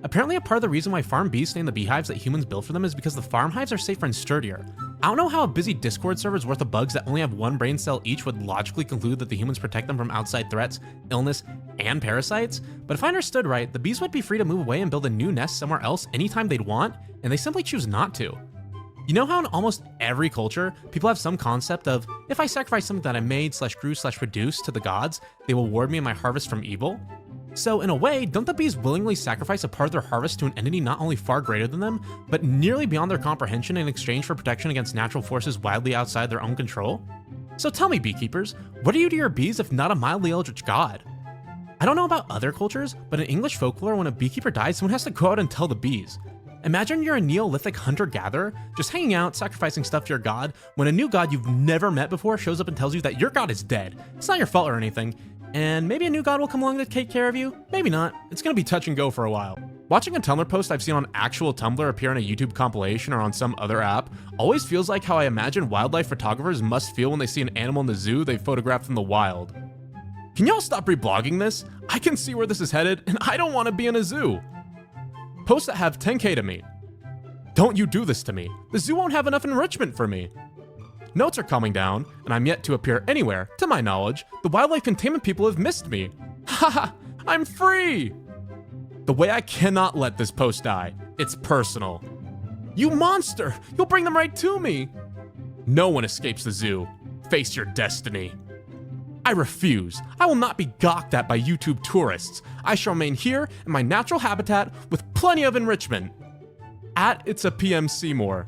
Apparently a part of the reason why farm bees stay in the beehives that humans build for them is because the farm hives are safer and sturdier. I don't know how a busy Discord server's worth of bugs that only have one brain cell each would logically conclude that the humans protect them from outside threats, illness, and parasites, but if I understood right, the bees would be free to move away and build a new nest somewhere else anytime they'd want, and they simply choose not to. You know how in almost every culture, people have some concept of, if I sacrifice something that I made / grew / produced to the gods, they will reward me in my harvest from evil? So in a way, don't the bees willingly sacrifice a part of their harvest to an entity not only far greater than them, but nearly beyond their comprehension in exchange for protection against natural forces wildly outside their own control? So tell me, beekeepers, what do you to your bees if not a mildly eldritch god? I don't know about other cultures, but in English folklore, when a beekeeper dies, someone has to go out and tell the bees. Imagine you're a Neolithic hunter-gatherer, just hanging out, sacrificing stuff to your god, when a new god you've never met before shows up and tells you that your god is dead. It's not your fault or anything, and maybe a new god will come along to take care of you, maybe not. It's gonna be touch and go for a while. Watching a Tumblr post I've seen on actual Tumblr appear on a YouTube compilation or on some other app always feels like how I imagine wildlife photographers must feel when they see an animal in the zoo they photographed from the wild. Can y'all stop reblogging this? I can see where this is headed, and I don't want to be in a zoo. Posts that have 10k to me. Don't you do this to me. The zoo won't have enough enrichment for me. Notes are coming down, and I'm yet to appear anywhere. To my knowledge, the wildlife containment people have missed me. Haha, I'm free! The way I cannot let this post die. It's personal. You monster! You'll bring them right to me! No one escapes the zoo. Face your destiny. I refuse. I will not be gawked at by YouTube tourists. I shall remain here in my natural habitat with plenty of enrichment. It's a PM Seymour.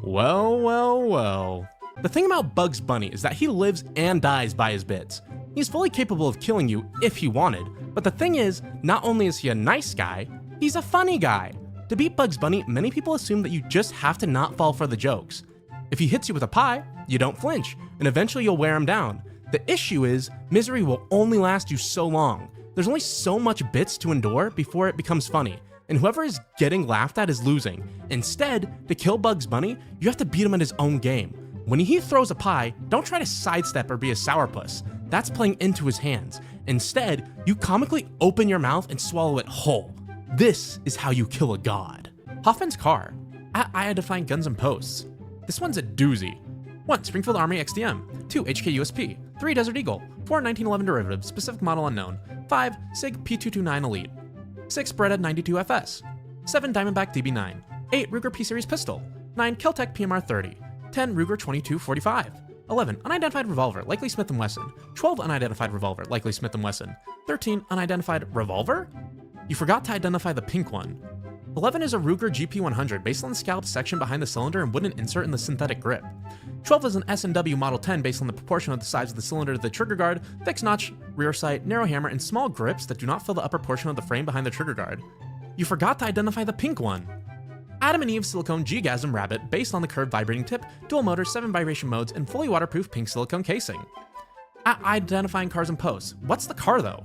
Well. The thing about Bugs Bunny is that he lives and dies by his bits. He's fully capable of killing you if he wanted, but the thing is, not only is he a nice guy, he's a funny guy. To beat Bugs Bunny, many people assume that you just have to not fall for the jokes. If he hits you with a pie, you don't flinch, and eventually you'll wear him down. The issue is, misery will only last you so long. There's only so much bits to endure before it becomes funny, and whoever is getting laughed at is losing. Instead, to kill Bugs Bunny, you have to beat him at his own game. When he throws a pie, don't try to sidestep or be a sourpuss. That's playing into his hands. Instead, you comically open your mouth and swallow it whole. This is how you kill a god. Hoffman's car. @IIDefine Guns and Posts. This one's a doozy. 1. Springfield Armory XDM. 2. HK USP. 3. Desert Eagle. 4. 1911 derivative, specific model unknown. 5. SIG P229 Elite. 6. Beretta 92FS. 7. Diamondback DB9. 8. Ruger P-Series pistol. 9. Keltec PMR 30. 10. Ruger 2245. 11. Unidentified revolver, likely Smith & Wesson. 12. Unidentified revolver, likely Smith & Wesson. 13. Unidentified revolver? You forgot to identify the pink one. 11 is a Ruger GP100 based on the scalloped section behind the cylinder and wooden insert in the synthetic grip. 12 is an S&W Model 10 based on the proportion of the size of the cylinder to the trigger guard, fixed notch, rear sight, narrow hammer, and small grips that do not fill the upper portion of the frame behind the trigger guard. You forgot to identify the pink one. Adam and Eve silicone G-Gasm Rabbit based on the curved vibrating tip, dual motor, 7 vibration modes, and fully waterproof pink silicone casing. Identifying cars and posts. What's the car though?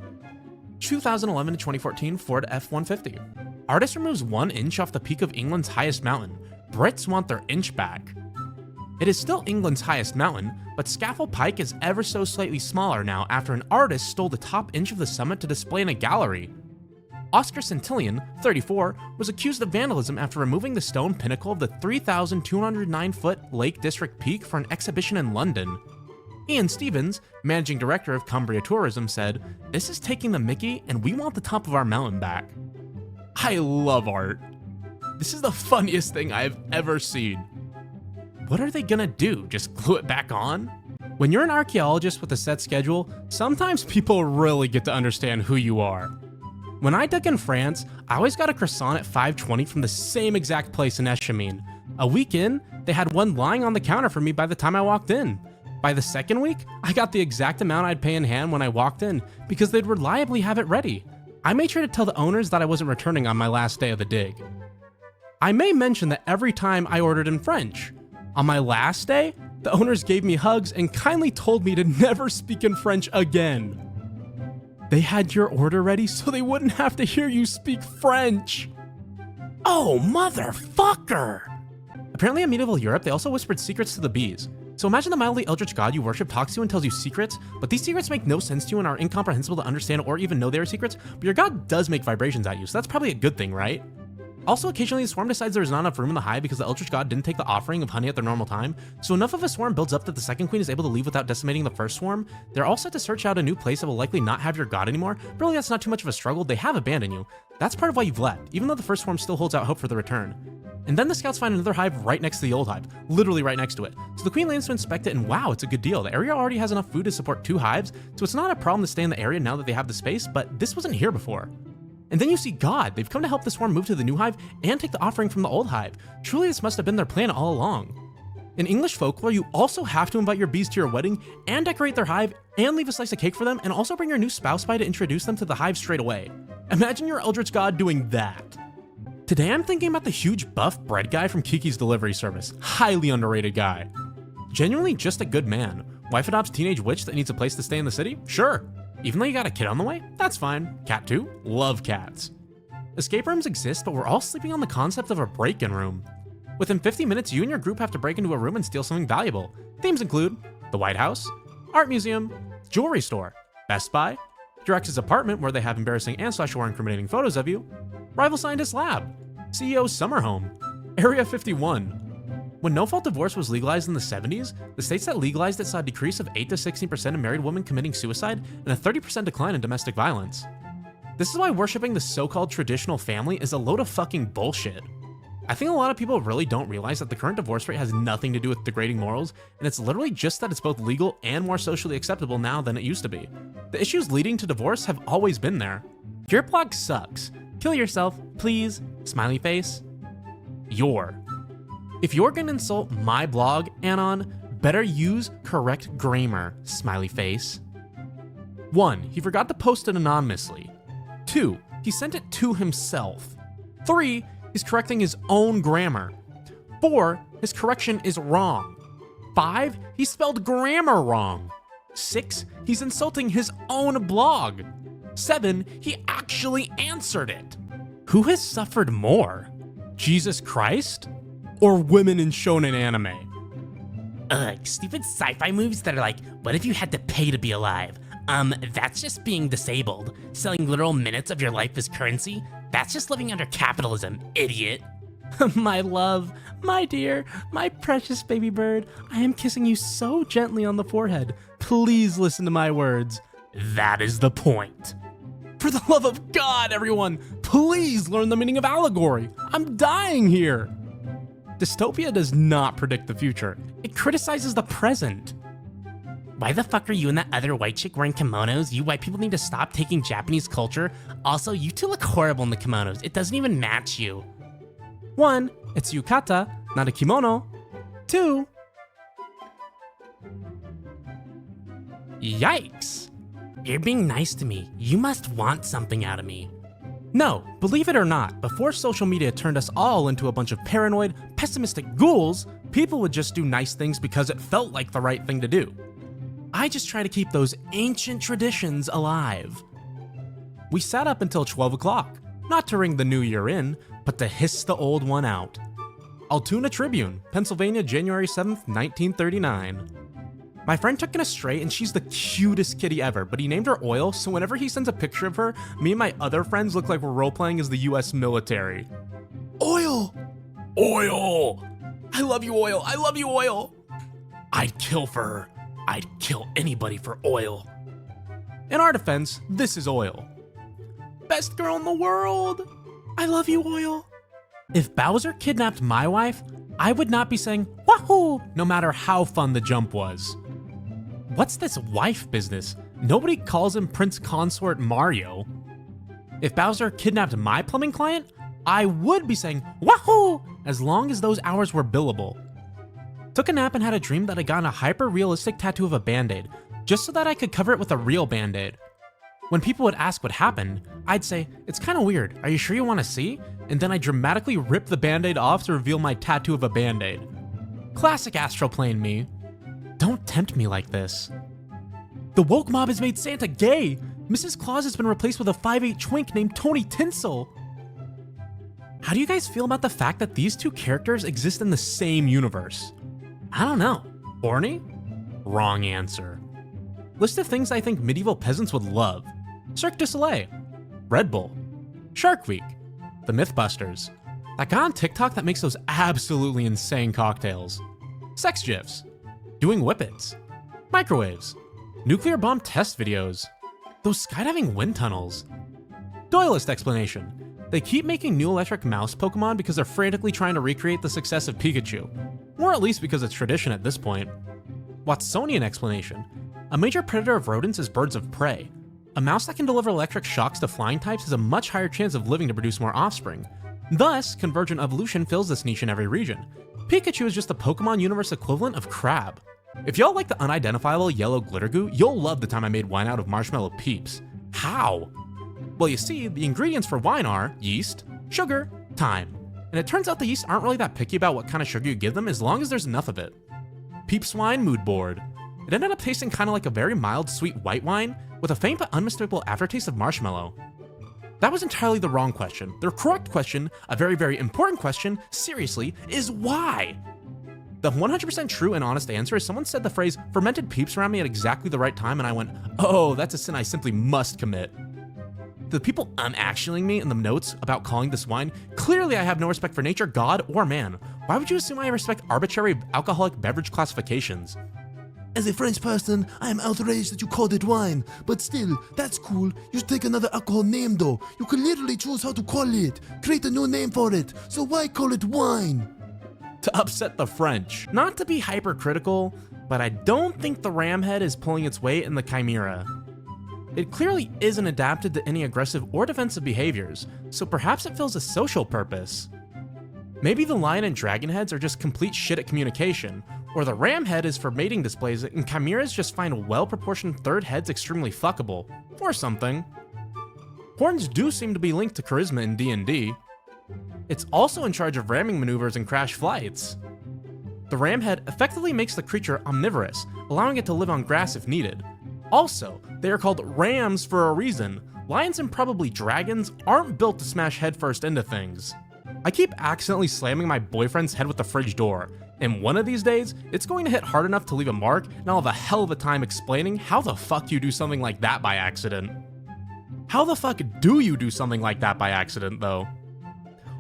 2011 to 2014 Ford F-150. Artist removes 1 inch off the peak of England's highest mountain. Brits want their inch back. It is still England's highest mountain, but Scaffold Pike is ever so slightly smaller now after an artist stole the top inch of the summit to display in a gallery. Oscar Centillion, 34, was accused of vandalism after removing the stone pinnacle of the 3,209-foot Lake District peak for an exhibition in London. Ian Stevens, managing director of Cumbria Tourism, said, "This is taking the mickey and we want the top of our mountain back." I love art. This is the funniest thing I've ever seen. What are they gonna do, just glue it back on? When you're an archaeologist with a set schedule, sometimes people really get to understand who you are. When I dug in France, I always got a croissant at 5:20 from the same exact place in Eshimine. A week in, they had one lying on the counter for me by the time I walked in. By the second week, I got the exact amount I'd pay in hand when I walked in because they'd reliably have it ready. I made sure to tell the owners that I wasn't returning on my last day of the dig. I may mention that every time I ordered in French. On my last day, the owners gave me hugs and kindly told me to never speak in French again. They had your order ready so they wouldn't have to hear you speak French. Oh, motherfucker! Apparently in medieval Europe, they also whispered secrets to the bees. So imagine the mildly eldritch god you worship talks to you and tells you secrets, but these secrets make no sense to you and are incomprehensible to understand or even know they are secrets, but your god does make vibrations at you, so that's probably a good thing, right? Also, occasionally the swarm decides there's not enough room in the hive because the eldritch god didn't take the offering of honey at their normal time, so enough of a swarm builds up that the second queen is able to leave without decimating the first swarm. They're all set to search out a new place that will likely not have your god anymore, but really that's not too much of a struggle, they have abandoned you. That's part of why you've left, even though the first swarm still holds out hope for the return. And then the scouts find another hive right next to the old hive, literally right next to it. So the queen lands to inspect it and wow, it's a good deal. The area already has enough food to support 2 hives, so it's not a problem to stay in the area now that they have the space, but this wasn't here before. And then you see God. They've come to help the swarm move to the new hive and take the offering from the old hive. Truly, this must have been their plan all along. In English folklore, you also have to invite your bees to your wedding and decorate their hive and leave a slice of cake for them and also bring your new spouse by to introduce them to the hive straight away. Imagine your eldritch god doing that. Today I'm thinking about the huge buff bread guy from Kiki's Delivery Service. Highly underrated guy. Genuinely just a good man. Wife adopts teenage witch that needs a place to stay in the city? Sure. Even though you got a kid on the way? That's fine. Cat too? Love cats. Escape rooms exist, but we're all sleeping on the concept of a break-in room. Within 50 minutes, you and your group have to break into a room and steal something valuable. Themes include the White House, Art Museum, Jewelry Store, Best Buy, your ex's apartment where they have embarrassing and/or incriminating photos of you, Rival Scientist Lab, CEO's summer home, Area 51. When no-fault divorce was legalized in the 70s, the states that legalized it saw a decrease of 8 to 16% of married women committing suicide and a 30% decline in domestic violence. This is why worshipping the so-called traditional family is a load of fucking bullshit. I think a lot of people really don't realize that the current divorce rate has nothing to do with degrading morals, and it's literally just that it's both legal and more socially acceptable now than it used to be. The issues leading to divorce have always been there. Your blog sucks. Kill yourself, please. Smiley face. If you're gonna insult my blog, Anon, better use correct grammar, smiley face. 1. He forgot to post it anonymously. 2. He sent it to himself. 3. He's correcting his own grammar. 4. His correction is wrong. 5. He spelled grammar wrong. 6. He's insulting his own blog. 7. He actually answered it. Who has suffered more? Jesus Christ? Or women in shonen anime? Ugh, stupid sci-fi movies that are like, what if you had to pay to be alive? That's just being disabled. Selling literal minutes of your life as currency? That's just living under capitalism, idiot. My love, my dear, my precious baby bird, I am kissing you so gently on the forehead. Please listen to my words. That is the point. For the love of God, everyone, please learn the meaning of allegory. I'm dying here. Dystopia does not predict the future. It criticizes the present. Why the fuck are you and that other white chick wearing kimonos? You white people need to stop taking Japanese culture. Also, you two look horrible in the kimonos. It doesn't even match you. 1. It's yukata, not a kimono. 2. Yikes. You're being nice to me. You must want something out of me. No, believe it or not, before social media turned us all into a bunch of paranoid, pessimistic ghouls, people would just do nice things because it felt like the right thing to do. I just try to keep those ancient traditions alive. We sat up until 12 o'clock, not to ring the new year in, but to hiss the old one out. Altoona Tribune, Pennsylvania, January 7th, 1939. My friend took an astray and she's the cutest kitty ever, but he named her Oil, so whenever he sends a picture of her, me and my other friends look like we're role-playing as the US military. Oil! Oil! I love you, Oil! I love you, Oil! I'd kill for her. I'd kill anybody for Oil. In our defense, this is Oil. Best girl in the world! I love you, Oil! If Bowser kidnapped my wife, I would not be saying, wahoo, no matter how fun the jump was. What's this wife business? Nobody calls him Prince Consort Mario. If Bowser kidnapped my plumbing client, I would be saying, wahoo, as long as those hours were billable. Took a nap and had a dream that I got a hyper-realistic tattoo of a band-aid, just so that I could cover it with a real band-aid. When people would ask what happened, I'd say, it's kinda weird, are you sure you wanna see? And then I dramatically rip the band-aid off to reveal my tattoo of a band-aid. Classic astral plane me. Don't tempt me like this. The woke mob has made Santa gay! Mrs. Claus has been replaced with a 5'8" twink named Tony Tinsel! How do you guys feel about the fact that these two characters exist in the same universe? I don't know. Horny? Wrong answer. List of things I think medieval peasants would love. Cirque du Soleil, Red Bull, Shark Week, the Mythbusters, that guy on TikTok that makes those absolutely insane cocktails, sex gifs, doing whippets, microwaves, nuclear bomb test videos, those skydiving wind tunnels. Doylist explanation. They keep making new electric mouse Pokemon because they're frantically trying to recreate the success of Pikachu. Or at least because it's tradition at this point. Watsonian explanation. A major predator of rodents is birds of prey. A mouse that can deliver electric shocks to flying types has a much higher chance of living to produce more offspring. Thus, convergent evolution fills this niche in every region. Pikachu is just the Pokemon universe equivalent of crab. If y'all like the unidentifiable yellow glitter goo, you'll love the time I made wine out of marshmallow peeps. How? Well, you see, the ingredients for wine are yeast, sugar, thyme. And it turns out the yeast aren't really that picky about what kind of sugar you give them as long as there's enough of it. Peeps wine mood board. It ended up tasting kind of like a very mild, sweet white wine with a faint but unmistakable aftertaste of marshmallow. That was entirely the wrong question. The correct question, a very, very important question, seriously, is why? The 100% true and honest answer is someone said the phrase, fermented peeps around me at exactly the right time, and I went, oh, that's a sin I simply must commit. The people actuallying me in the notes about calling this wine, clearly I have no respect for nature, God, or man. Why would you assume I respect arbitrary alcoholic beverage classifications? As a French person, I am outraged that you called it wine, but still, that's cool. You should take another alcohol name though. You can literally choose how to call it. Create a new name for it, so why call it wine? To upset the French. Not to be hypercritical, but I don't think the ramhead is pulling its weight in the Chimera. It clearly isn't adapted to any aggressive or defensive behaviors, so perhaps it fills a social purpose. Maybe the lion and dragon heads are just complete shit at communication, or the ram head is for mating displays and chimeras just find well-proportioned third heads extremely fuckable, or something. Horns do seem to be linked to charisma in D&D. It's also in charge of ramming maneuvers and crash flights. The ram head effectively makes the creature omnivorous, allowing it to live on grass if needed. Also, they are called rams for a reason. Lions and probably dragons aren't built to smash headfirst into things. I keep accidentally slamming my boyfriend's head with the fridge door, and one of these days, it's going to hit hard enough to leave a mark, and I'll have a hell of a time explaining how the fuck you do something like that by accident. How the fuck do you do something like that by accident, though?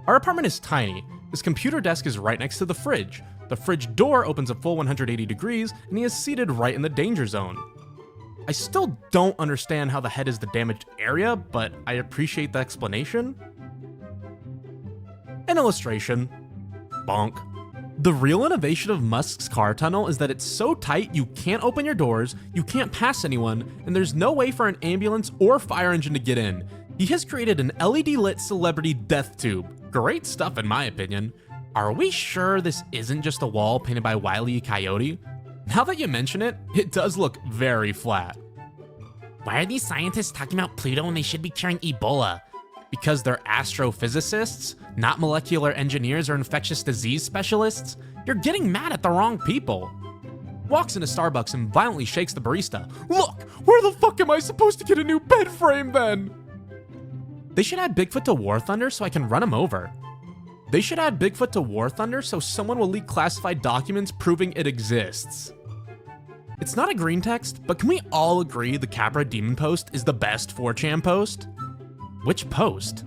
Our apartment is tiny. His computer desk is right next to the fridge. The fridge door opens a full 180 degrees, and he is seated right in the danger zone. I still don't understand how the head is the damaged area, but I appreciate the explanation. An illustration. Bonk. The real innovation of Musk's car tunnel is that it's so tight you can't open your doors, you can't pass anyone, and there's no way for an ambulance or fire engine to get in. He has created an LED-lit celebrity death tube. Great stuff in my opinion. Are we sure this isn't just a wall painted by Wile E. Coyote? Now that you mention it, it does look very flat. Why are these scientists talking about Pluto when they should be curing Ebola? Because they're astrophysicists, not molecular engineers or infectious disease specialists? You're getting mad at the wrong people. Walks into Starbucks and violently shakes the barista. Look, where the fuck am I supposed to get a new bed frame then? They should add Bigfoot to War Thunder so I can run him over. They should add Bigfoot to War Thunder so someone will leak classified documents proving it exists. It's not a green text, but can we all agree the Capra Demon post is the best 4chan post? Which post?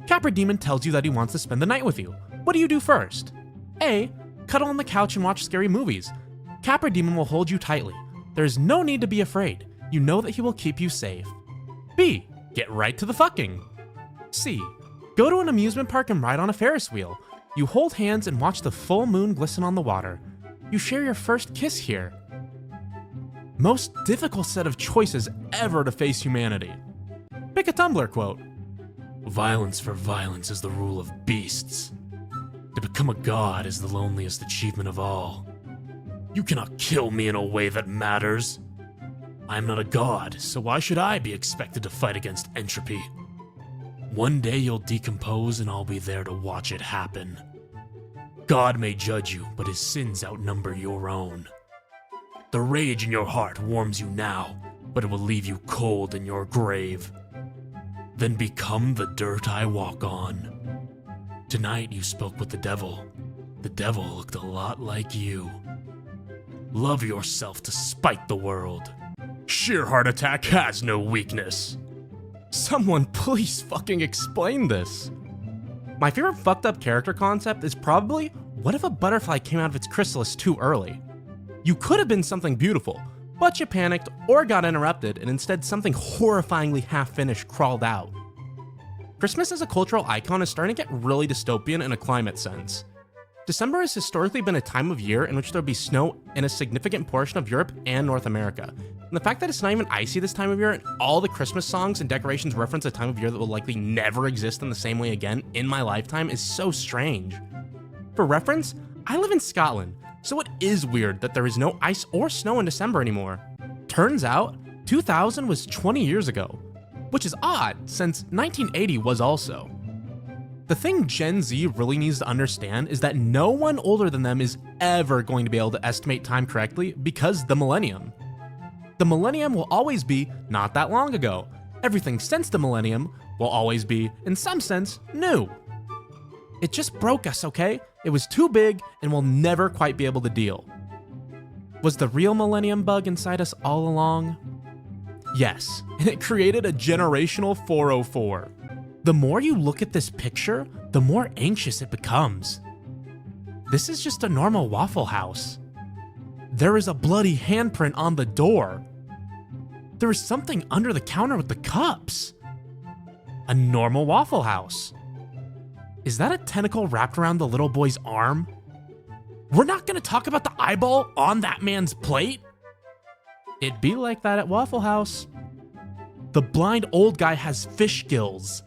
Capra Demon tells you that he wants to spend the night with you. What do you do first? A. Cuddle on the couch and watch scary movies. Capra Demon will hold you tightly. There is no need to be afraid. You know that he will keep you safe. B. Get right to the fucking. C. Go to an amusement park and ride on a Ferris wheel. You hold hands and watch the full moon glisten on the water. You share your first kiss here. Most difficult set of choices ever to face humanity. Pick a Tumblr quote. Violence for violence is the rule of beasts. To become a god is the loneliest achievement of all. You cannot kill me in a way that matters. I am not a god, so why should I be expected to fight against entropy? One day you'll decompose and I'll be there to watch it happen. God may judge you, but his sins outnumber your own. The rage in your heart warms you now, but it will leave you cold in your grave. Then become the dirt I walk on. Tonight you spoke with the devil. The devil looked a lot like you. Love yourself to spite the world. Sheer heart attack has no weakness. Someone please fucking explain this. My favorite fucked up character concept is probably, what if a butterfly came out of its chrysalis too early? You could have been something beautiful, but you panicked or got interrupted and instead something horrifyingly half-finished crawled out. Christmas as a cultural icon is starting to get really dystopian in a climate sense. December has historically been a time of year in which there will be snow in a significant portion of Europe and North America. And the fact that it's not even icy this time of year and all the Christmas songs and decorations reference a time of year that will likely never exist in the same way again in my lifetime is so strange. For reference, I live in Scotland, so it is weird that there is no ice or snow in December anymore. Turns out, 2000 was 20 years ago, which is odd since 1980 was also. The thing Gen Z really needs to understand is that no one older than them is ever going to be able to estimate time correctly because the millennium. The millennium will always be not that long ago. Everything since the millennium will always be, in some sense, new. It just broke us, okay? It was too big and we'll never quite be able to deal. Was the real millennium bug inside us all along? Yes, and it created a generational 404. The more you look at this picture, the more anxious it becomes. This is just a normal Waffle House. There is a bloody handprint on the door. There is something under the counter with the cups. A normal Waffle House. Is that a tentacle wrapped around the little boy's arm? We're not gonna talk about the eyeball on that man's plate? It'd be like that at Waffle House. The blind old guy has fish gills.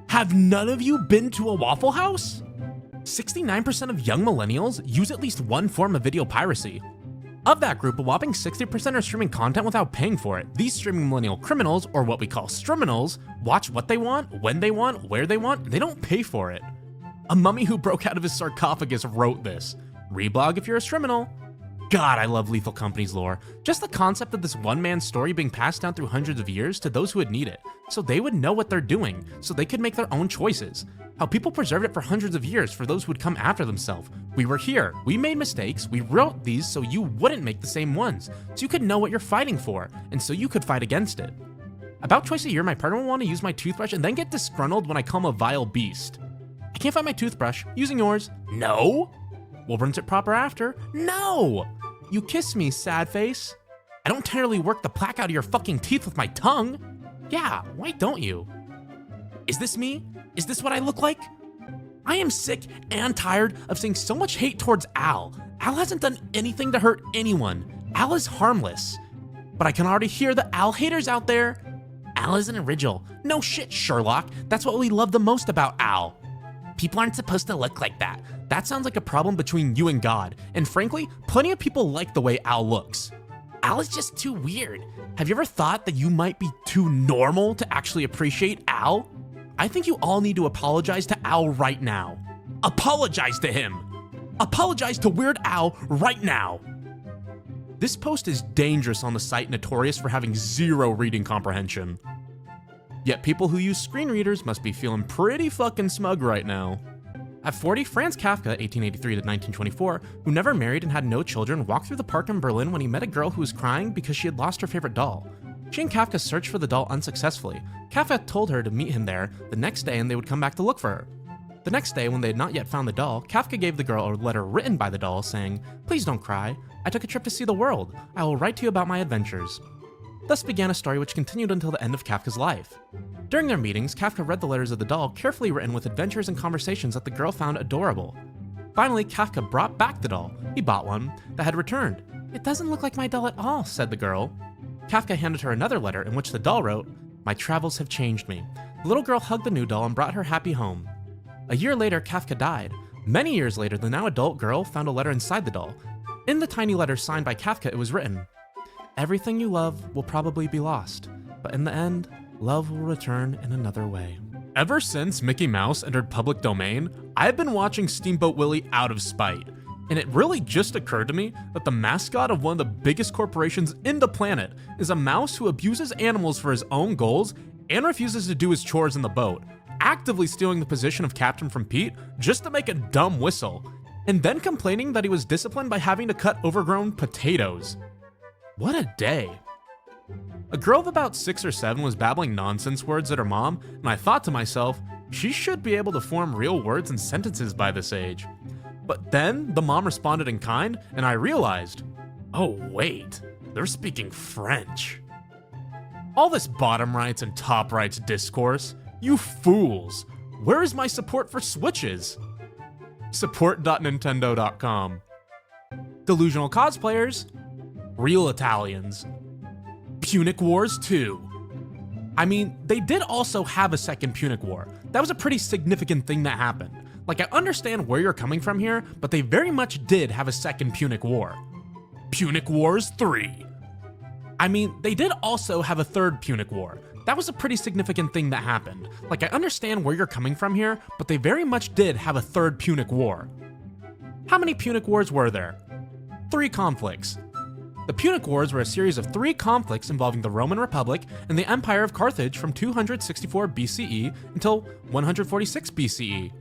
Have none of you been to a Waffle House? 69% of young millennials use at least one form of video piracy. Of that group, a whopping 60% are streaming content without paying for it. These streaming millennial criminals, or what we call striminals, watch what they want, when they want, where they want, they don't pay for it. A mummy who broke out of his sarcophagus wrote this. Reblog if you're a striminal. God, I love Lethal Company's lore. Just the concept of this one-man story being passed down through hundreds of years to those who would need it, so they would know what they're doing, so they could make their own choices. How people preserved it for hundreds of years for those who would come after themselves. We were here, we made mistakes, we wrote these so you wouldn't make the same ones, so you could know what you're fighting for, and so you could fight against it. About twice a year, my partner will want to use my toothbrush and then get disgruntled when I call him a vile beast. I can't find my toothbrush, using yours. No! We'll rinse it proper after. No! You kiss me, sad face. I don't entirely work the plaque out of your fucking teeth with my tongue. Yeah, why don't you? Is this me? Is this what I look like? I am sick and tired of seeing so much hate towards Al. Al hasn't done anything to hurt anyone. Al is harmless. But I can already hear the Al haters out there. Al isn't original. No shit, Sherlock. That's what we love the most about Al. People aren't supposed to look like that. That sounds like a problem between you and God. And frankly, plenty of people like the way Al looks. Al is just too weird. Have you ever thought that you might be too normal to actually appreciate Al? I think you all need to apologize to Al right now. Apologize to him. Apologize to Weird Al right now. This post is dangerous on the site notorious for having zero reading comprehension. Yet people who use screen readers must be feeling pretty fucking smug right now. At 40, Franz Kafka, 1883 to 1924, who never married and had no children, walked through the park in Berlin when he met a girl who was crying because she had lost her favorite doll. She and Kafka searched for the doll unsuccessfully. Kafka told her to meet him there the next day and they would come back to look for her. The next day, when they had not yet found the doll, Kafka gave the girl a letter written by the doll saying, "Please don't cry. I took a trip to see the world. I will write to you about my adventures." Thus began a story which continued until the end of Kafka's life. During their meetings, Kafka read the letters of the doll, carefully written with adventures and conversations that the girl found adorable. Finally, Kafka brought back the doll. He bought one that had returned. "It doesn't look like my doll at all," said the girl. Kafka handed her another letter in which the doll wrote, "My travels have changed me." The little girl hugged the new doll and brought her happy home. A year later, Kafka died. Many years later, the now adult girl found a letter inside the doll. In the tiny letter signed by Kafka, it was written, "Everything you love will probably be lost, but in the end, love will return in another way." Ever since Mickey Mouse entered public domain, I've been watching Steamboat Willie out of spite. And it really just occurred to me that the mascot of one of the biggest corporations in the planet is a mouse who abuses animals for his own goals and refuses to do his chores in the boat, actively stealing the position of captain from Pete just to make a dumb whistle. and then complaining that he was disciplined by having to cut overgrown potatoes. What a day. A girl of about 6 or 7 was babbling nonsense words at her mom, and I thought to myself, she should be able to form real words and sentences by this age. But then the mom responded in kind, and I realized, oh wait, they're speaking French. All this bottom rights and top rights discourse, you fools, where is my support for Switches? Support.nintendo.com. Delusional cosplayers, real Italians. Punic Wars 2. I mean, they did also have a second Punic War. That was a pretty significant thing that happened. Like, I understand where you're coming from here, but they very much did have a second Punic War. Punic Wars 3. I mean, they did also have a third Punic War. That was a pretty significant thing that happened. Like, I understand where you're coming from here, but they very much did have a third Punic War. How many Punic Wars were there? 3 conflicts. The Punic Wars were a series of 3 conflicts involving the Roman Republic and the Empire of Carthage from 264 BCE until 146 BCE.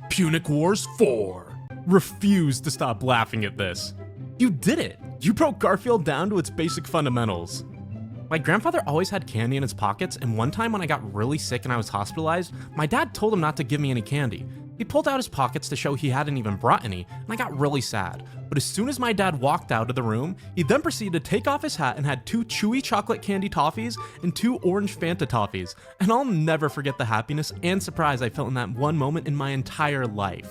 Punic Wars 4. Refuse to stop laughing at this. You did it! You broke Garfield down to its basic fundamentals. My grandfather always had candy in his pockets, and one time when I got really sick and I was hospitalized, my dad told him not to give me any candy. He pulled out his pockets to show he hadn't even brought any, and I got really sad. But as soon as my dad walked out of the room, he then proceeded to take off his hat and had 2 chewy chocolate candy toffees and 2 orange Fanta toffees. And I'll never forget the happiness and surprise I felt in that one moment in my entire life.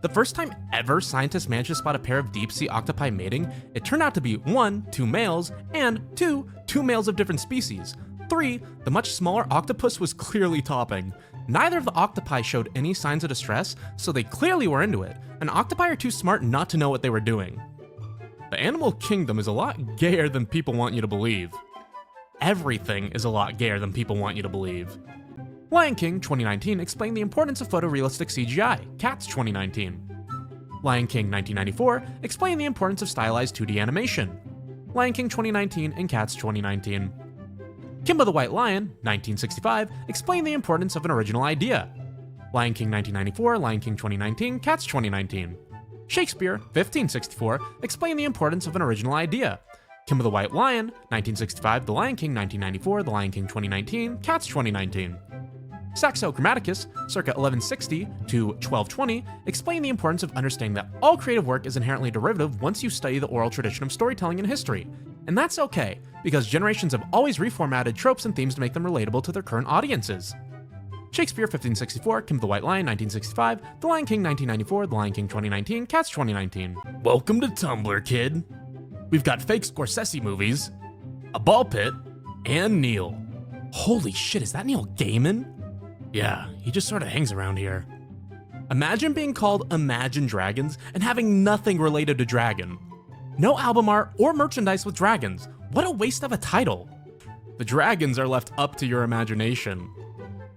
The first time ever scientists managed to spot a pair of deep-sea octopi mating, it turned out to be 1, 2 males, and 2 males of different species. 3, the much smaller octopus was clearly topping. Neither of the octopi showed any signs of distress, so they clearly were into it, and octopi are too smart not to know what they were doing. The animal kingdom is a lot gayer than people want you to believe. Everything is a lot gayer than people want you to believe. Lion King 2019 explained the importance of photorealistic CGI, Cats 2019. Lion King 1994 explained the importance of stylized 2D animation, Lion King 2019 and Cats 2019. Kimba the White Lion 1965 explained the importance of an original idea, Lion King 1994, Lion King 2019, Cats 2019. Shakespeare 1564 explained the importance of an original idea, Kimba the White Lion 1965, The Lion King 1994, The Lion King 2019, Cats 2019. Saxo Grammaticus, circa 1160 to 1220, explained the importance of understanding that all creative work is inherently derivative once you study the oral tradition of storytelling in history. And that's okay, because generations have always reformatted tropes and themes to make them relatable to their current audiences. Shakespeare 1564, Kim the White Lion 1965, The Lion King 1994, The Lion King 2019, Cats 2019. Welcome to Tumblr, kid. We've got fake Scorsese movies, a ball pit, and Neil. Holy shit, is that Neil Gaiman? Yeah, he just sort of hangs around here. Imagine being called Imagine Dragons and having nothing related to Dragon. No album art or merchandise with dragons. What a waste of a title. The dragons are left up to your imagination.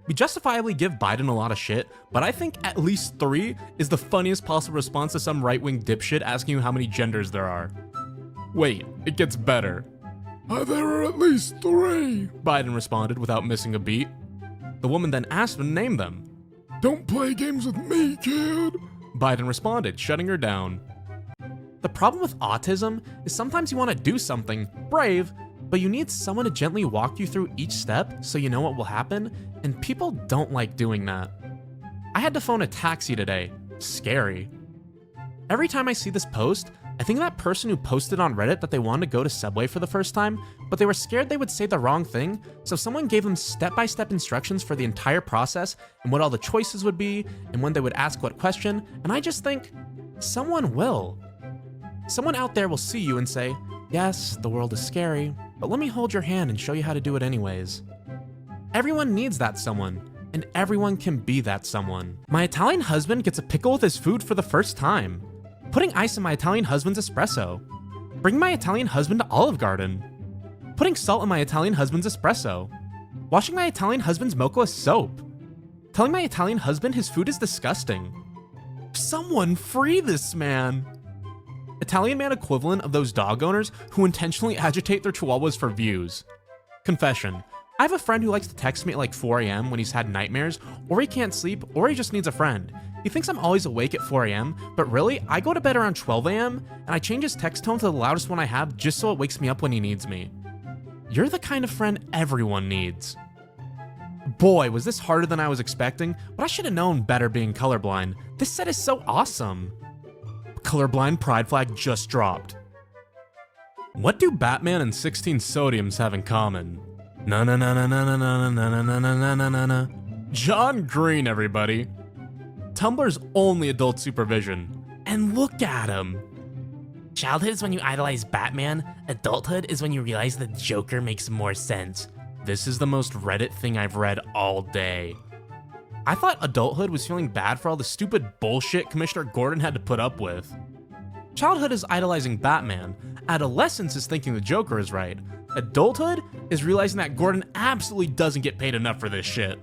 We justifiably give Biden a lot of shit, but I think at least 3 is the funniest possible response to some right-wing dipshit asking you how many genders there are. Wait, it gets better. There are at least 3, Biden responded without missing a beat. The woman then asked him to name them. Don't play games with me, kid, Biden responded, shutting her down. The problem with autism is sometimes you want to do something brave, but you need someone to gently walk you through each step so you know what will happen, and people don't like doing that. I had to phone a taxi today. Scary. Every time I see this post, I think of that person who posted on Reddit that they wanted to go to Subway for the first time, but they were scared they would say the wrong thing, so someone gave them step-by-step instructions for the entire process and what all the choices would be and when they would ask what question, and I just think, someone will. Someone out there will see you and say, yes, the world is scary, but let me hold your hand and show you how to do it anyways. Everyone needs that someone, and everyone can be that someone. My Italian husband gets a pickle with his food for the first time. Putting ice in my Italian husband's espresso. Bringing my Italian husband to Olive Garden. Putting salt in my Italian husband's espresso. Washing my Italian husband's mocha with soap. Telling my Italian husband his food is disgusting. Someone free this man. Italian man equivalent of those dog owners who intentionally agitate their chihuahuas for views. Confession. I have a friend who likes to text me at like 4 a.m. when he's had nightmares, or he can't sleep, or he just needs a friend. He thinks I'm always awake at 4 a.m., but really, I go to bed around 12 a.m., and I change his text tone to the loudest one I have just so it wakes me up when he needs me. You're the kind of friend everyone needs. Boy, was this harder than I was expecting, but I should have known better being colorblind. This set is so awesome. Colorblind pride flag just dropped. What do Batman and 16 Sodiums have in common? Na na na na na na na na na na na na na. John Green, everybody. Tumblr's only adult supervision. And look at him. Childhood is when you idolize Batman. Adulthood is when you realize the Joker makes more sense. This is the most Reddit thing I've read all day. I thought adulthood was feeling bad for all the stupid bullshit Commissioner Gordon had to put up with. Childhood is idolizing Batman. Adolescence is thinking the Joker is right. Adulthood is realizing that Gordon absolutely doesn't get paid enough for this shit.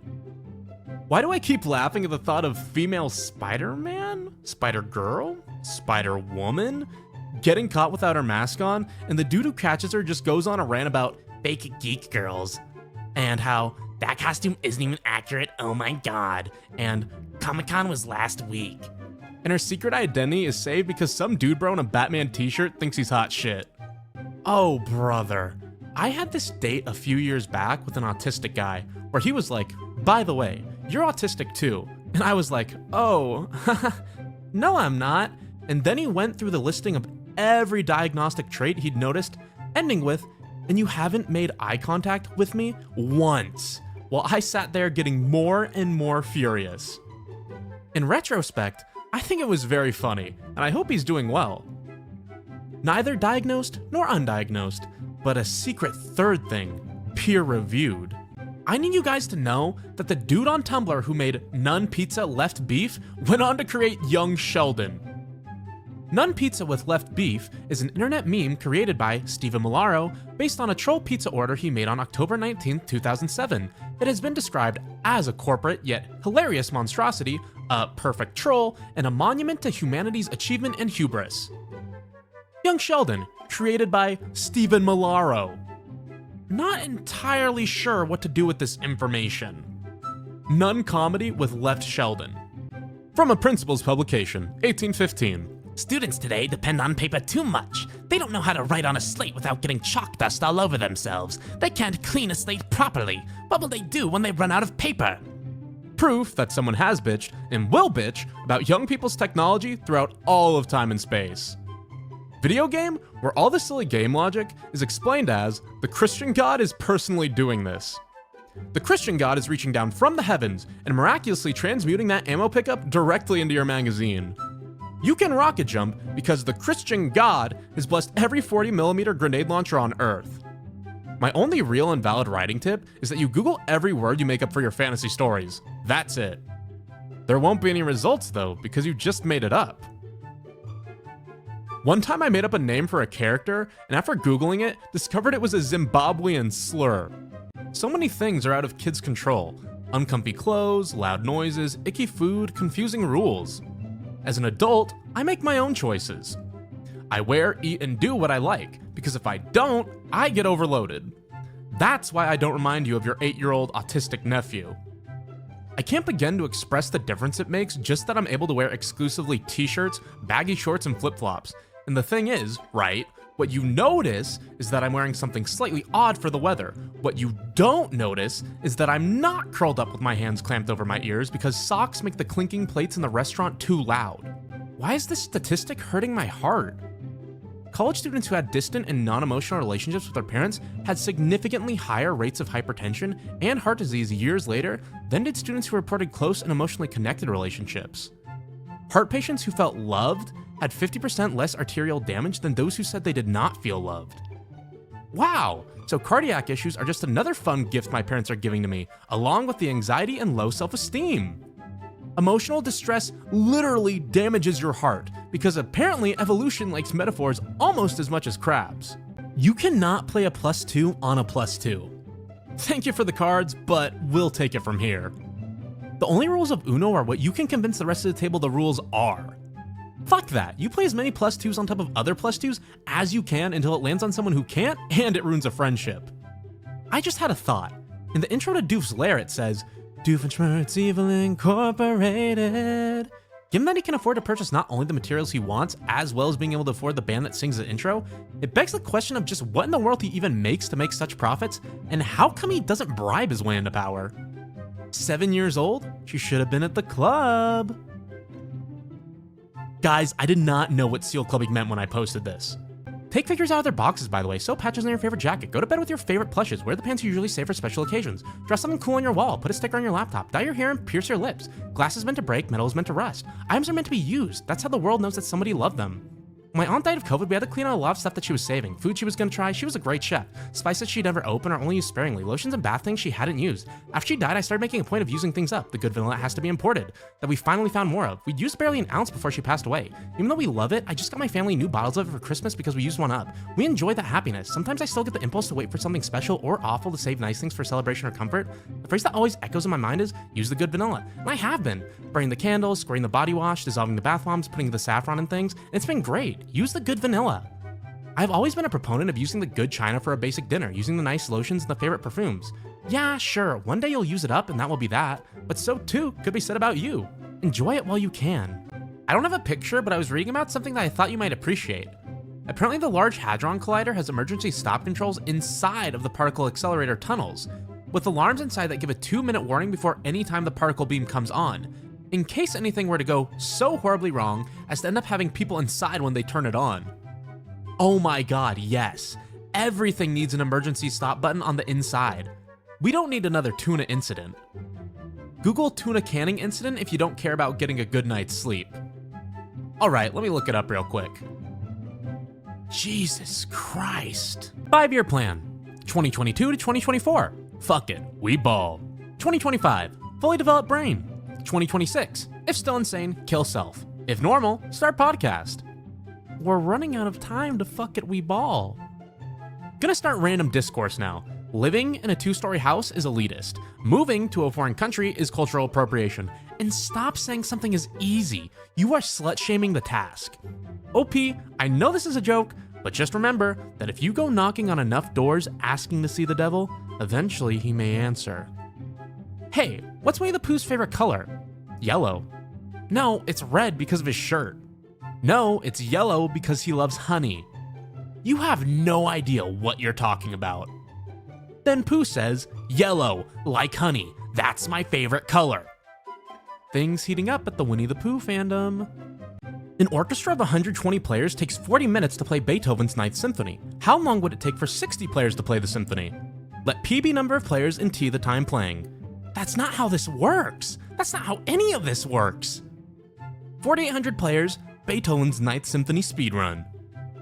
Why do I keep laughing at the thought of female Spider-Man? Spider-Girl? Spider-Woman? Getting caught without her mask on, and the dude who catches her just goes on a rant about Fake geek girls. And how that costume isn't even accurate, oh my god. And Comic-Con was last week. And her secret identity is saved because some dude bro in a Batman t-shirt thinks he's hot shit. Oh, brother. I had this date a few years back with an autistic guy where he was like, by the way, you're autistic too. And I was like, oh, no, I'm not. And then he went through the listing of every diagnostic trait he'd noticed, ending with, and you haven't made eye contact with me once. While I sat there getting more and more furious. In retrospect, I think it was very funny, and I hope he's doing well. Neither diagnosed nor undiagnosed, but a secret third thing, peer-reviewed. I need you guys to know that the dude on Tumblr who made None Pizza Left Beef went on to create Young Sheldon. None Pizza with Left Beef is an internet meme created by Steven Milaro based on a troll pizza order he made on October 19, 2007. It has been described as a corporate yet hilarious monstrosity, a perfect troll, and a monument to humanity's achievement and hubris. Young Sheldon, created by Steven Milaro. Not entirely sure what to do with this information. None Comedy with Left Sheldon. From a principal's publication, 1815. Students today depend on paper too much. They don't know how to write on a slate without getting chalk dust all over themselves. They can't clean a slate properly. What will they do when they run out of paper? Proof that someone has bitched and will bitch about young people's technology throughout all of time and space. Video game, where all the silly game logic is explained as the Christian God is personally doing this. The Christian God is reaching down from the heavens and miraculously transmuting that ammo pickup directly into your magazine. You can rocket jump because the Christian God has blessed every 40mm grenade launcher on Earth. My only real and valid writing tip is that you Google every word you make up for your fantasy stories. That's it. There won't be any results though, because you just made it up. One time I made up a name for a character, and after Googling it, discovered it was a Zimbabwean slur. So many things are out of kids' control. Uncomfy clothes, loud noises, icky food, confusing rules. As an adult, I make my own choices. I wear, eat, and do what I like, because if I don't, I get overloaded. That's why I don't remind you of your 8-year-old autistic nephew. I can't begin to express the difference it makes just that I'm able to wear exclusively t-shirts, baggy shorts, and flip-flops. And the thing is, right, what you notice is that I'm wearing something slightly odd for the weather. What you don't notice is that I'm not curled up with my hands clamped over my ears because socks make the clinking plates in the restaurant too loud. Why is this statistic hurting my heart? College students who had distant and non-emotional relationships with their parents had significantly higher rates of hypertension and heart disease years later than did students who reported close and emotionally connected relationships. Heart patients who felt loved had 50% less arterial damage than those who said they did not feel loved. Wow, so cardiac issues are just another fun gift my parents are giving to me, along with the anxiety and low self-esteem. Emotional distress literally damages your heart, because apparently evolution likes metaphors almost as much as crabs. You cannot play a +2 on a +2. Thank you for the cards, but we'll take it from here. The only rules of Uno are what you can convince the rest of the table the rules are. Fuck that, you play as many +2s on top of other +2s as you can until it lands on someone who can't, and it ruins a friendship. I just had a thought. In the intro to Doof's Lair it says, Doofenshmirtz Evil Incorporated. Given that he can afford to purchase not only the materials he wants, as well as being able to afford the band that sings the intro, it begs the question of just what in the world he even makes to make such profits, and how come he doesn't bribe his way into power? 7 years old? She should have been at the club. Guys, I did not know what seal clubbing meant when I posted this. Take figures out of their boxes, by the way. Sew patches on your favorite jacket. Go to bed with your favorite plushes. Wear the pants you usually save for special occasions. Dress something cool on your wall. Put a sticker on your laptop. Dye your hair and pierce your lips. Glass is meant to break. Metal is meant to rust. Items are meant to be used. That's how the world knows that somebody loved them. When my aunt died of COVID, we had to clean out a lot of stuff that she was saving. Food she was gonna try, she was a great chef. Spices she'd never opened or only used sparingly. Lotions and bath things she hadn't used. After she died, I started making a point of using things up. The good vanilla has to be imported, that we finally found more of. We'd used barely an ounce before she passed away. Even though we love it, I just got my family new bottles of it for Christmas because we used one up. We enjoy that happiness. Sometimes I still get the impulse to wait for something special or awful to save nice things for celebration or comfort. The phrase that always echoes in my mind is, use the good vanilla. And I have been. Burning the candles, squirting the body wash, dissolving the bath bombs, putting the saffron in things. And it's been great. Use the good vanilla. I've always been a proponent of using the good china for a basic dinner, using the nice lotions and the favorite perfumes. Yeah, sure, one day you'll use it up and that will be that, but so too could be said about you. Enjoy it while you can. I don't have a picture, but I was reading about something that I thought you might appreciate. Apparently the Large Hadron Collider has emergency stop controls inside of the particle accelerator tunnels, with alarms inside that give a 2-minute warning before any time the particle beam comes on, in case anything were to go so horribly wrong as to end up having people inside when they turn it on. Oh my god, yes. Everything needs an emergency stop button on the inside. We don't need another tuna incident. Google tuna canning incident if you don't care about getting a good night's sleep. Alright, let me look it up real quick. Jesus Christ. 5-year plan. 2022 to 2024. Fuck it, we ball. 2025. Fully developed brain. 2026. If still insane, kill self. If normal, start podcast. We're running out of time to fuck it, we ball. Gonna start random discourse now. Living in a 2-story house is elitist. Moving to a foreign country is cultural appropriation. And stop saying something is easy. You are slut-shaming the task. OP, I know this is a joke, but just remember that if you go knocking on enough doors asking to see the devil, eventually he may answer. Hey, what's Winnie the Pooh's favorite color? Yellow. No, it's red because of his shirt. No, it's yellow because he loves honey. You have no idea what you're talking about. Then Pooh says, yellow, like honey, that's my favorite color. Things heating up at the Winnie the Pooh fandom. An orchestra of 120 players takes 40 minutes to play Beethoven's Ninth Symphony. How long would it take for 60 players to play the symphony? Let P be number of players and T the time playing. That's not how this works. That's not how any of this works. 4,800 players, Beethoven's Ninth Symphony speedrun.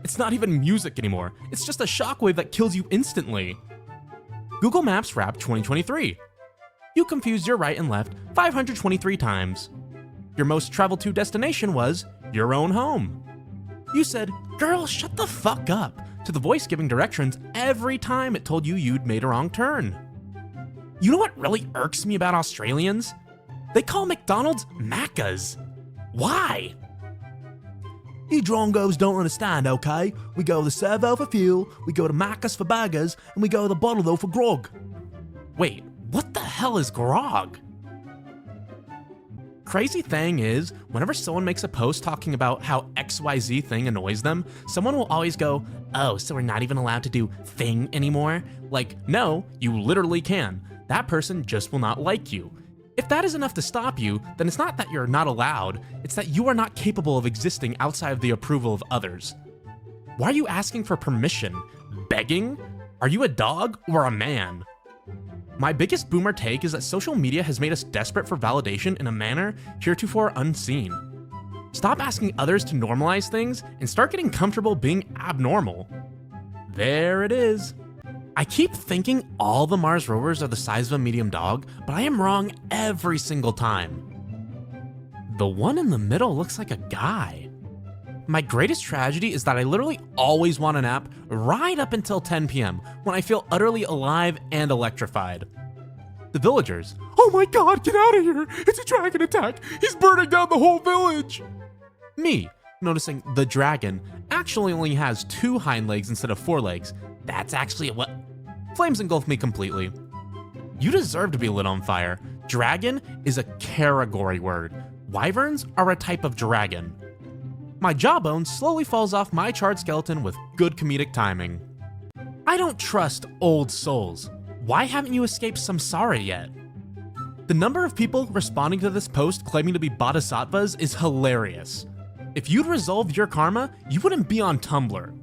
It's not even music anymore. It's just a shockwave that kills you instantly. Google Maps Wrap 2023. You confused your right and left 523 times. Your most traveled to destination was your own home. You said, girl, shut the fuck up, to the voice giving directions every time it told you you'd made a wrong turn. You know what really irks me about Australians? They call McDonald's Macca's. Why? You drongos don't understand, okay? We go to the servo for fuel, we go to Macca's for burgers, and we go to the bottle though for grog. Wait, what the hell is grog? Crazy thing is, whenever someone makes a post talking about how XYZ thing annoys them, someone will always go, oh, so we're not even allowed to do thing anymore? Like, no, you literally can. That person just will not like you. If that is enough to stop you, then it's not that you're not allowed, it's that you are not capable of existing outside of the approval of others. Why are you asking for permission? Begging? Are you a dog or a man? My biggest boomer take is that social media has made us desperate for validation in a manner heretofore unseen. Stop asking others to normalize things and start getting comfortable being abnormal. There it is. I keep thinking all the Mars rovers are the size of a medium dog, but I am wrong every single time. The one in the middle looks like a guy. My greatest tragedy is that I literally always want a nap right up until 10 p.m. when I feel utterly alive and electrified. The villagers. Oh my god, get out of here! It's a dragon attack! He's burning down the whole village! Me, noticing the dragon actually only has 2 hind legs instead of 4 legs. That's actually what... Flames engulf me completely. You deserve to be lit on fire. Dragon is a category word. Wyverns are a type of dragon. My jawbone slowly falls off my charred skeleton with good comedic timing. I don't trust old souls. Why haven't you escaped samsara yet? The number of people responding to this post claiming to be bodhisattvas is hilarious. If you'd resolved your karma, you wouldn't be on Tumblr.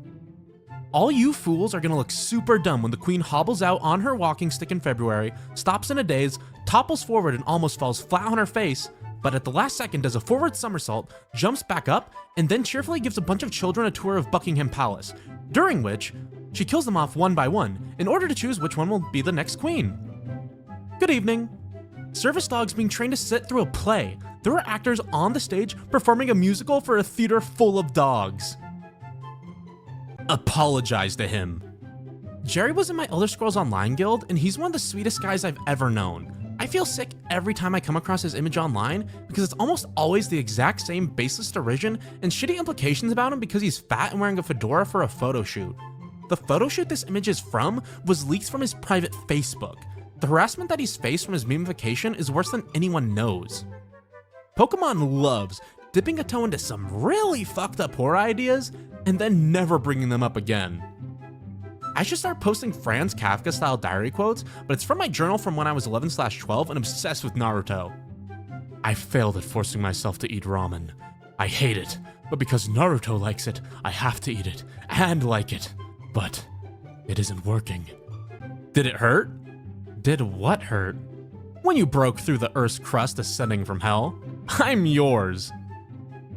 All you fools are gonna look super dumb when the queen hobbles out on her walking stick in February, stops in a daze, topples forward and almost falls flat on her face, but at the last second does a forward somersault, jumps back up, and then cheerfully gives a bunch of children a tour of Buckingham Palace, during which she kills them off one by one in order to choose which one will be the next queen. Good evening. Service dogs being trained to sit through a play. There were actors on the stage performing a musical for a theater full of dogs. Apologize to him. Jerry was in my Elder Scrolls Online guild, and he's one of the sweetest guys I've ever known. I feel sick every time I come across his image online because it's almost always the exact same baseless derision and shitty implications about him because he's fat and wearing a fedora for a photo shoot. The photo shoot this image is from was leaked from his private Facebook. The harassment that he's faced from his memification is worse than anyone knows. Pokemon loves dipping a toe into some really fucked up horror ideas and then never bringing them up again. I should start posting Franz Kafka style diary quotes, but it's from my journal from when I was 11/12 and obsessed with Naruto. I failed at forcing myself to eat ramen. I hate it, but because Naruto likes it, I have to eat it and like it. But it isn't working. Did it hurt? Did what hurt? When you broke through the Earth's crust ascending from hell? I'm yours.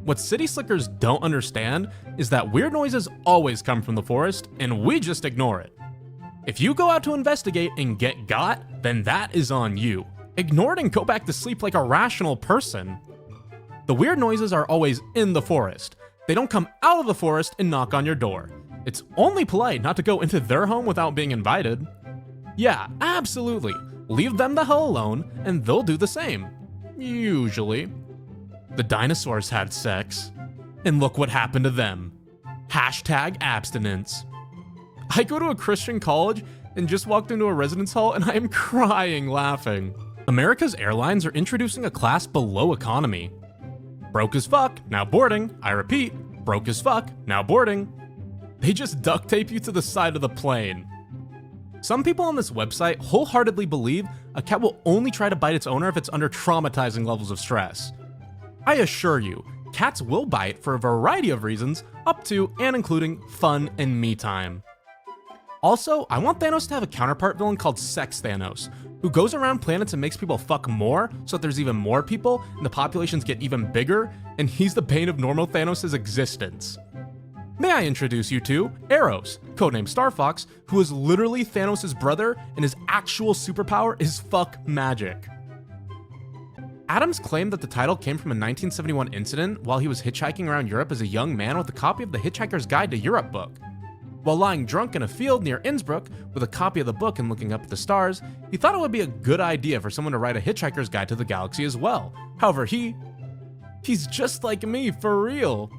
What city slickers don't understand is that weird noises always come from the forest, and we just ignore it. If you go out to investigate and get got, then that is on you. Ignore it and go back to sleep like a rational person. The weird noises are always in the forest. They don't come out of the forest and knock on your door. It's only polite not to go into their home without being invited. Yeah, absolutely. Leave them the hell alone, and they'll do the same. Usually. The dinosaurs had sex. And look what happened to them. #abstinence. I go to a Christian college and just walked into a residence hall and I am crying laughing. America's Airlines are introducing a class below economy. Broke as fuck, now boarding. I repeat, broke as fuck, now boarding. They just duct tape you to the side of the plane. Some people on this website wholeheartedly believe a cat will only try to bite its owner if it's under traumatizing levels of stress. I assure you, cats will bite for a variety of reasons, up to and including fun and me time. Also, I want Thanos to have a counterpart villain called Sex Thanos, who goes around planets and makes people fuck more so that there's even more people and the populations get even bigger, and he's the bane of normal Thanos' existence. May I introduce you to Eros, codename Star Fox, who is literally Thanos' brother and his actual superpower is fuck magic. Adams claimed that the title came from a 1971 incident while he was hitchhiking around Europe as a young man with a copy of the Hitchhiker's Guide to Europe book. While lying drunk in a field near Innsbruck with a copy of the book and looking up at the stars, he thought it would be a good idea for someone to write a Hitchhiker's Guide to the Galaxy as well. However, he's just like me, for real.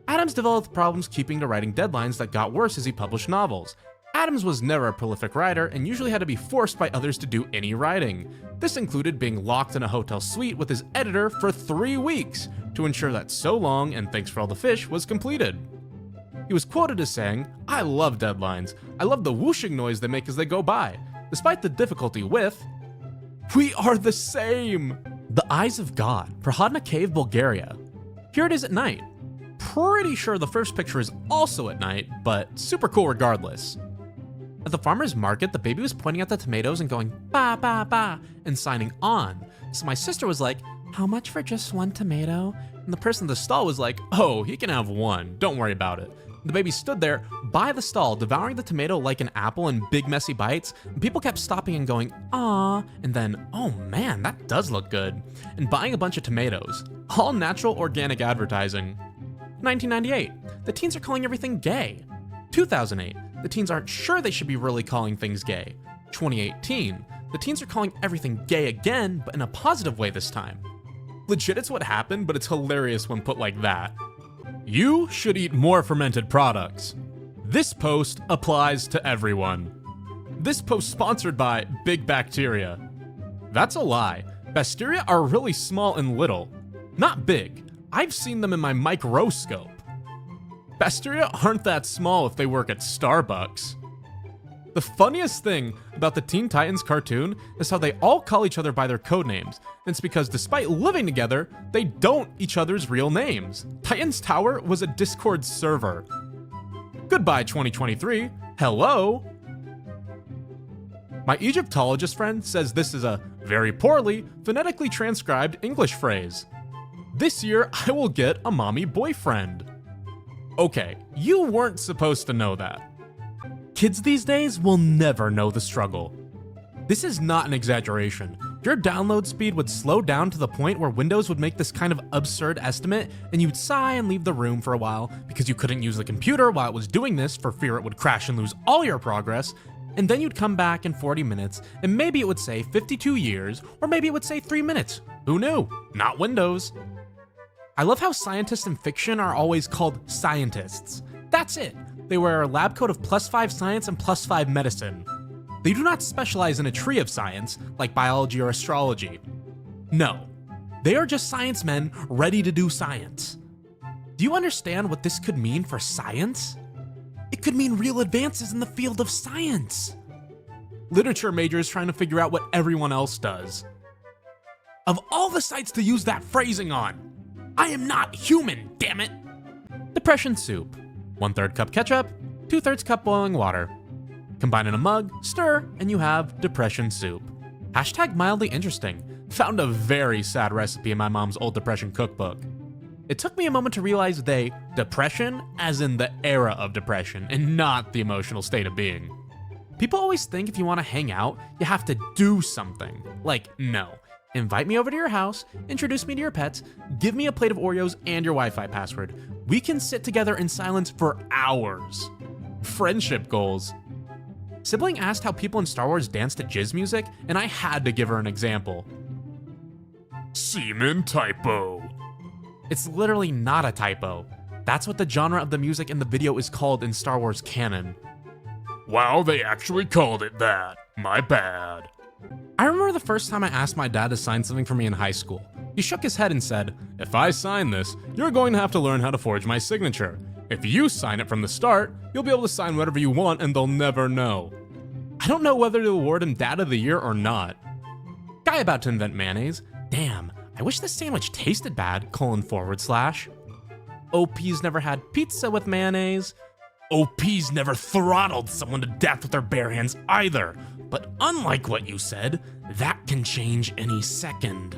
Adams developed problems keeping to writing deadlines that got worse as he published novels. Adams was never a prolific writer and usually had to be forced by others to do any writing. This included being locked in a hotel suite with his editor for 3 weeks to ensure that So Long and Thanks for All the Fish was completed. He was quoted as saying, "I love deadlines. I love the whooshing noise they make as they go by, despite the difficulty with... We are the same! The Eyes of God, Prohodna Cave, Bulgaria. Here it is at night. Pretty sure the first picture is also at night, but super cool regardless. At the farmer's market, the baby was pointing at the tomatoes and going, ba ba ba, and signing on. So my sister was like, how much for just one tomato? And the person at the stall was like, oh, he can have one, don't worry about it. The baby stood there by the stall, devouring the tomato like an apple in big messy bites, and people kept stopping and going, "Aw," and then, "Oh man, that does look good," and buying a bunch of tomatoes. All natural, organic advertising. 1998, the teens are calling everything gay. 2008, the teens aren't sure they should be really calling things gay. 2018, the teens are calling everything gay again, but in a positive way this time. Legit, it's what happened, but it's hilarious when put like that. You should eat more fermented products. This post applies to everyone. This post sponsored by Big Bacteria. That's a lie. Bacteria are really small and little. Not big. I've seen them in my microscope. Bacteria aren't that small if they work at Starbucks. The funniest thing about the Teen Titans cartoon is how they all call each other by their codenames. It's because despite living together, they don't each other's real names. Titans Tower was a Discord server. Goodbye 2023. Hello. My Egyptologist friend says this is a very poorly phonetically transcribed English phrase. This year, I will get a mommy boyfriend. Okay, you weren't supposed to know that. Kids these days will never know the struggle. This is not an exaggeration. Your download speed would slow down to the point where Windows would make this kind of absurd estimate and you'd sigh and leave the room for a while because you couldn't use the computer while it was doing this for fear it would crash and lose all your progress, and then you'd come back in 40 minutes and maybe it would say 52 years or maybe it would say 3 minutes. Who knew? Not Windows. I love how scientists in fiction are always called scientists. That's it. They wear a lab coat of +5 science and +5 medicine. They do not specialize in a tree of science, like biology or astrology. No, they are just science men ready to do science. Do you understand what this could mean for science? It could mean real advances in the field of science. Literature majors trying to figure out what everyone else does. Of all the sites to use that phrasing on, I am not human, damn it! Depression soup. 1/3 cup ketchup, 2/3 cup boiling water. Combine in a mug, stir, and you have depression soup. Hashtag mildly interesting. Found a very sad recipe in my mom's old depression cookbook. It took me a moment to realize depression as in the era of depression and not the emotional state of being. People always think if you want to hang out, you have to do something. Like, no. Invite me over to your house, introduce me to your pets, give me a plate of Oreos and your Wi-Fi password. We can sit together in silence for hours. Friendship goals. Sibling asked how people in Star Wars danced to jizz music, and I had to give her an example. Semen typo. It's literally not a typo. That's what the genre of the music in the video is called in Star Wars canon. Wow, they actually called it that. My bad. I remember the first time I asked my dad to sign something for me in high school. He shook his head and said, "If I sign this, you're going to have to learn how to forge my signature. If you sign it from the start, you'll be able to sign whatever you want and they'll never know." I don't know whether to award him Dad of the Year or not. Guy about to invent mayonnaise. Damn, I wish this sandwich tasted bad, /. OP's never had pizza with mayonnaise. OP's never throttled someone to death with their bare hands either. But unlike what you said, that can change any second.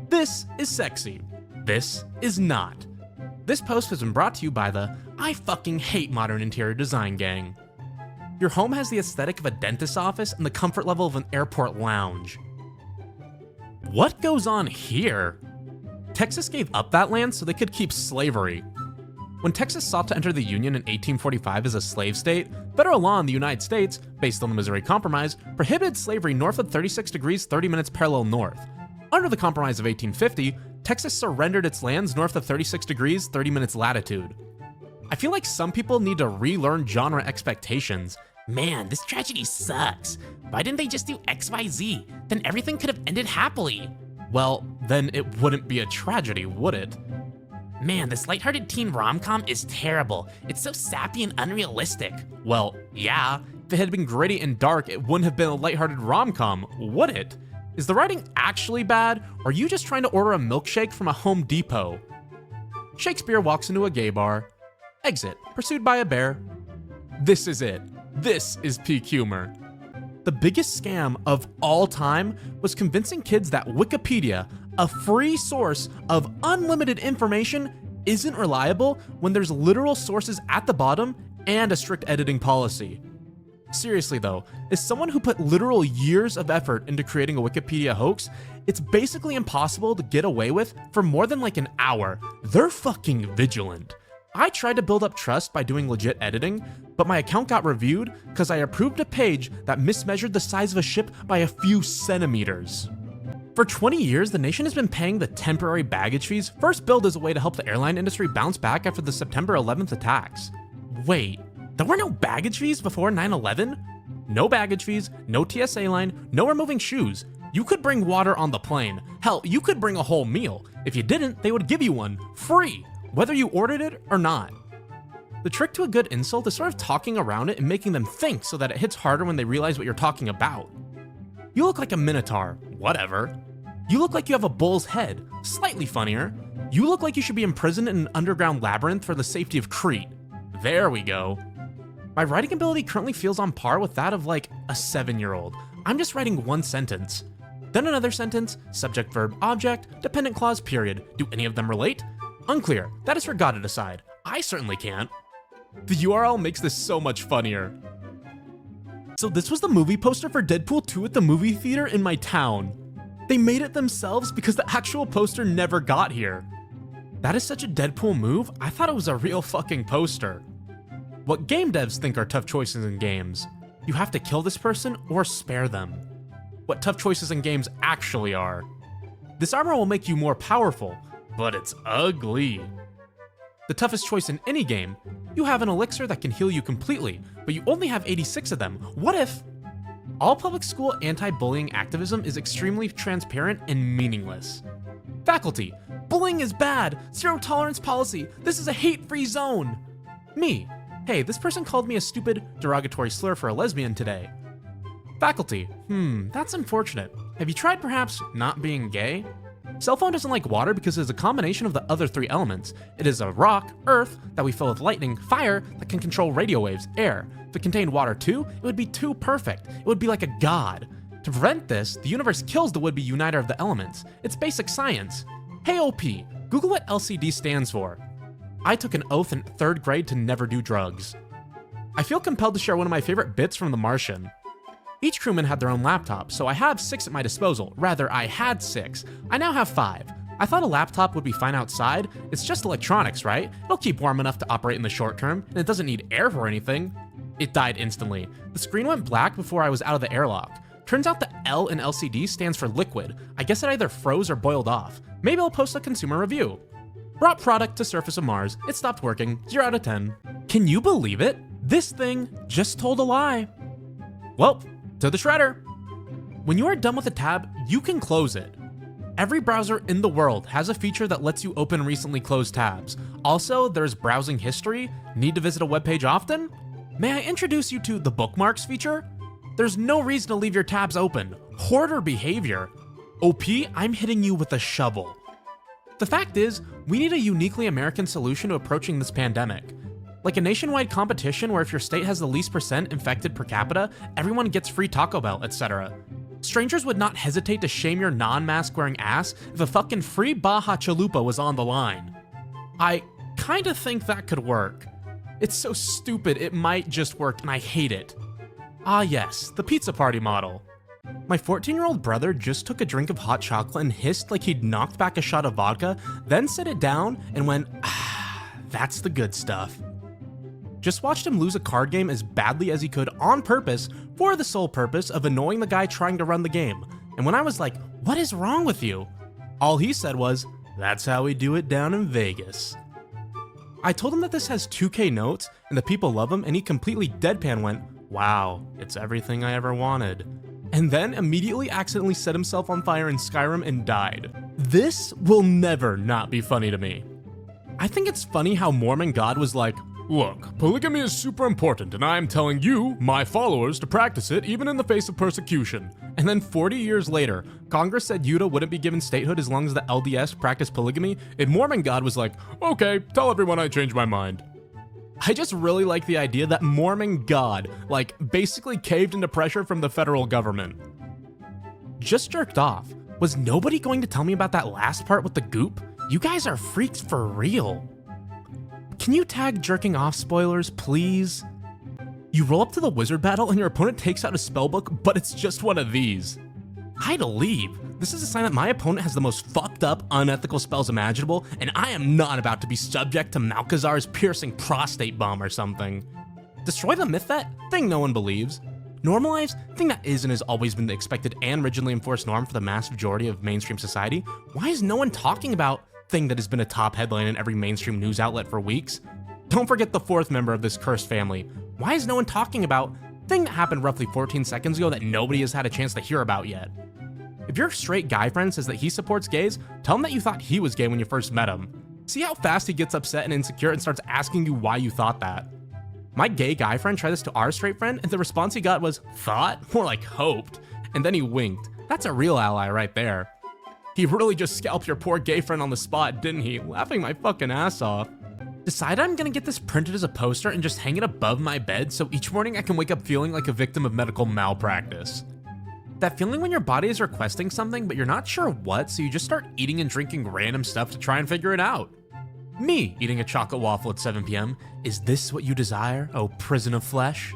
This is sexy. This is not. This post has been brought to you by the I fucking hate modern interior design gang. Your home has the aesthetic of a dentist's office and the comfort level of an airport lounge. What goes on here? Texas gave up that land so they could keep slavery. When Texas sought to enter the Union in 1845 as a slave state, federal law in the United States, based on the Missouri Compromise, prohibited slavery north of 36 degrees 30 minutes parallel north. Under the Compromise of 1850, Texas surrendered its lands north of 36 degrees 30 minutes latitude. I feel like some people need to relearn genre expectations. Man, this tragedy sucks. Why didn't they just do XYZ? Then everything could have ended happily. Well, then it wouldn't be a tragedy, would it? Man, this lighthearted teen rom-com is terrible. It's so sappy and unrealistic. Well, yeah. If it had been gritty and dark, it wouldn't have been a lighthearted rom-com, would it? Is the writing actually bad, or are you just trying to order a milkshake from a Home Depot? Shakespeare walks into a gay bar. Exit, pursued by a bear. This is it. This is peak humor. The biggest scam of all time was convincing kids that Wikipedia, a free source of unlimited information, isn't reliable when there's literal sources at the bottom and a strict editing policy. Seriously though, as someone who put literal years of effort into creating a Wikipedia hoax, it's basically impossible to get away with for more than like an hour. They're fucking vigilant. I tried to build up trust by doing legit editing, but my account got reviewed because I approved a page that mismeasured the size of a ship by a few centimeters. For 20 years, the nation has been paying the temporary baggage fees first billed as a way to help the airline industry bounce back after the September 11th attacks. Wait, there were no baggage fees before 9/11? No baggage fees, no TSA line, no removing shoes. You could bring water on the plane. Hell, you could bring a whole meal. If you didn't, they would give you one, free, whether you ordered it or not. The trick to a good insult is sort of talking around it and making them think so that it hits harder when they realize what you're talking about. You look like a minotaur, whatever. You look like you have a bull's head, slightly funnier. You look like you should be imprisoned in an underground labyrinth for the safety of Crete. There we go. My writing ability currently feels on par with that of like a 7-year-old. I'm just writing one sentence. Then another sentence, subject, verb, object, dependent clause, period. Do any of them relate? Unclear. That is for God to decide. I certainly can't. The URL makes this so much funnier. So this was the movie poster for Deadpool 2 at the movie theater in my town. They made it themselves because the actual poster never got here. That is such a Deadpool move, I thought it was a real fucking poster. What game devs think are tough choices in games. You have to kill this person or spare them. What tough choices in games actually are. This armor will make you more powerful, but it's ugly. The toughest choice in any game, you have an elixir that can heal you completely, but you only have 86 of them. What if? All public school anti-bullying activism is extremely transparent and meaningless. Faculty, bullying is bad, zero tolerance policy, this is a hate-free zone. Me, hey, this person called me a stupid, derogatory slur for a lesbian today. Faculty, that's unfortunate. Have you tried perhaps not being gay? Cell phone doesn't like water because it is a combination of the other 3 elements. It is a rock, earth, that we fill with lightning, fire, that can control radio waves, air. If it contained water too, it would be too perfect. It would be like a god. To prevent this, the universe kills the would-be uniter of the elements. It's basic science. Hey OP, Google what LCD stands for. I took an oath in 3rd grade to never do drugs. I feel compelled to share one of my favorite bits from The Martian. Each crewman had their own laptop, so I have 6 at my disposal. Rather, I had 6. I now have 5. I thought a laptop would be fine outside. It's just electronics, right? It'll keep warm enough to operate in the short term, and it doesn't need air for anything. It died instantly. The screen went black before I was out of the airlock. Turns out the L in LCD stands for liquid. I guess it either froze or boiled off. Maybe I'll post a consumer review. Brought product to surface of Mars. It stopped working. 0 out of 10. Can you believe it? This thing just told a lie. Well, to the shredder. When you are done with a tab, you can close it. Every browser in the world has a feature that lets you open recently closed tabs. Also, there's browsing history. Need to visit a web page often? May I introduce you to the bookmarks feature? There's no reason to leave your tabs open. Hoarder behavior. OP, I'm hitting you with a shovel. The fact is, we need a uniquely American solution to approaching this pandemic. Like a nationwide competition where if your state has the least % infected per capita, everyone gets free Taco Bell, etc. Strangers would not hesitate to shame your non-mask wearing ass if a fucking free Baja Chalupa was on the line. I kinda think that could work. It's so stupid it might just work and I hate it. Ah yes, the pizza party model. My 14-year-old brother just took a drink of hot chocolate and hissed like he'd knocked back a shot of vodka, then set it down and went, that's the good stuff. Just watched him lose a card game as badly as he could on purpose for the sole purpose of annoying the guy trying to run the game. And when I was like, what is wrong with you? All he said was, that's how we do it down in Vegas. I told him that this has 2K notes and the people love him, and he completely deadpan went, wow, it's everything I ever wanted. And then immediately accidentally set himself on fire in Skyrim and died. This will never not be funny to me. I think it's funny how Mormon God was like, look, polygamy is super important and I am telling you, my followers, to practice it even in the face of persecution. And then 40 years later, Congress said Utah wouldn't be given statehood as long as the LDS practiced polygamy, and Mormon God was like, okay, tell everyone I changed my mind. I just really like the idea that Mormon God, like, basically caved into pressure from the federal government. Just jerked off. Was nobody going to tell me about that last part with the goop? You guys are freaks for real. Can you tag jerking off spoilers, please? You roll up to the wizard battle and your opponent takes out a spellbook, but it's just one of these. I'd leave. This is a sign that my opponent has the most fucked up, unethical spells imaginable, and I am not about to be subject to Malkazar's piercing prostate bomb or something. Destroy the myth that thing no one believes. Normalize thing that is and has always been the expected and rigidly enforced norm for the mass majority of mainstream society. Why is no one talking about thing that has been a top headline in every mainstream news outlet for weeks? Don't forget the 4th member of this cursed family. Why is no one talking about thing that happened roughly 14 seconds ago that nobody has had a chance to hear about yet? If your straight guy friend says that he supports gays, tell him that you thought he was gay when you first met him. See how fast he gets upset and insecure and starts asking you why you thought that. My gay guy friend tried this to our straight friend, and the response he got was, thought? More like hoped. And then he winked. That's a real ally right there. He really just scalped your poor gay friend on the spot, didn't he? Laughing my fucking ass off. Decided I'm gonna get this printed as a poster and just hang it above my bed so each morning I can wake up feeling like a victim of medical malpractice. That feeling when your body is requesting something but you're not sure what, so you just start eating and drinking random stuff to try and figure it out. Me eating a chocolate waffle at 7 p.m. Is this what you desire, oh prison of flesh?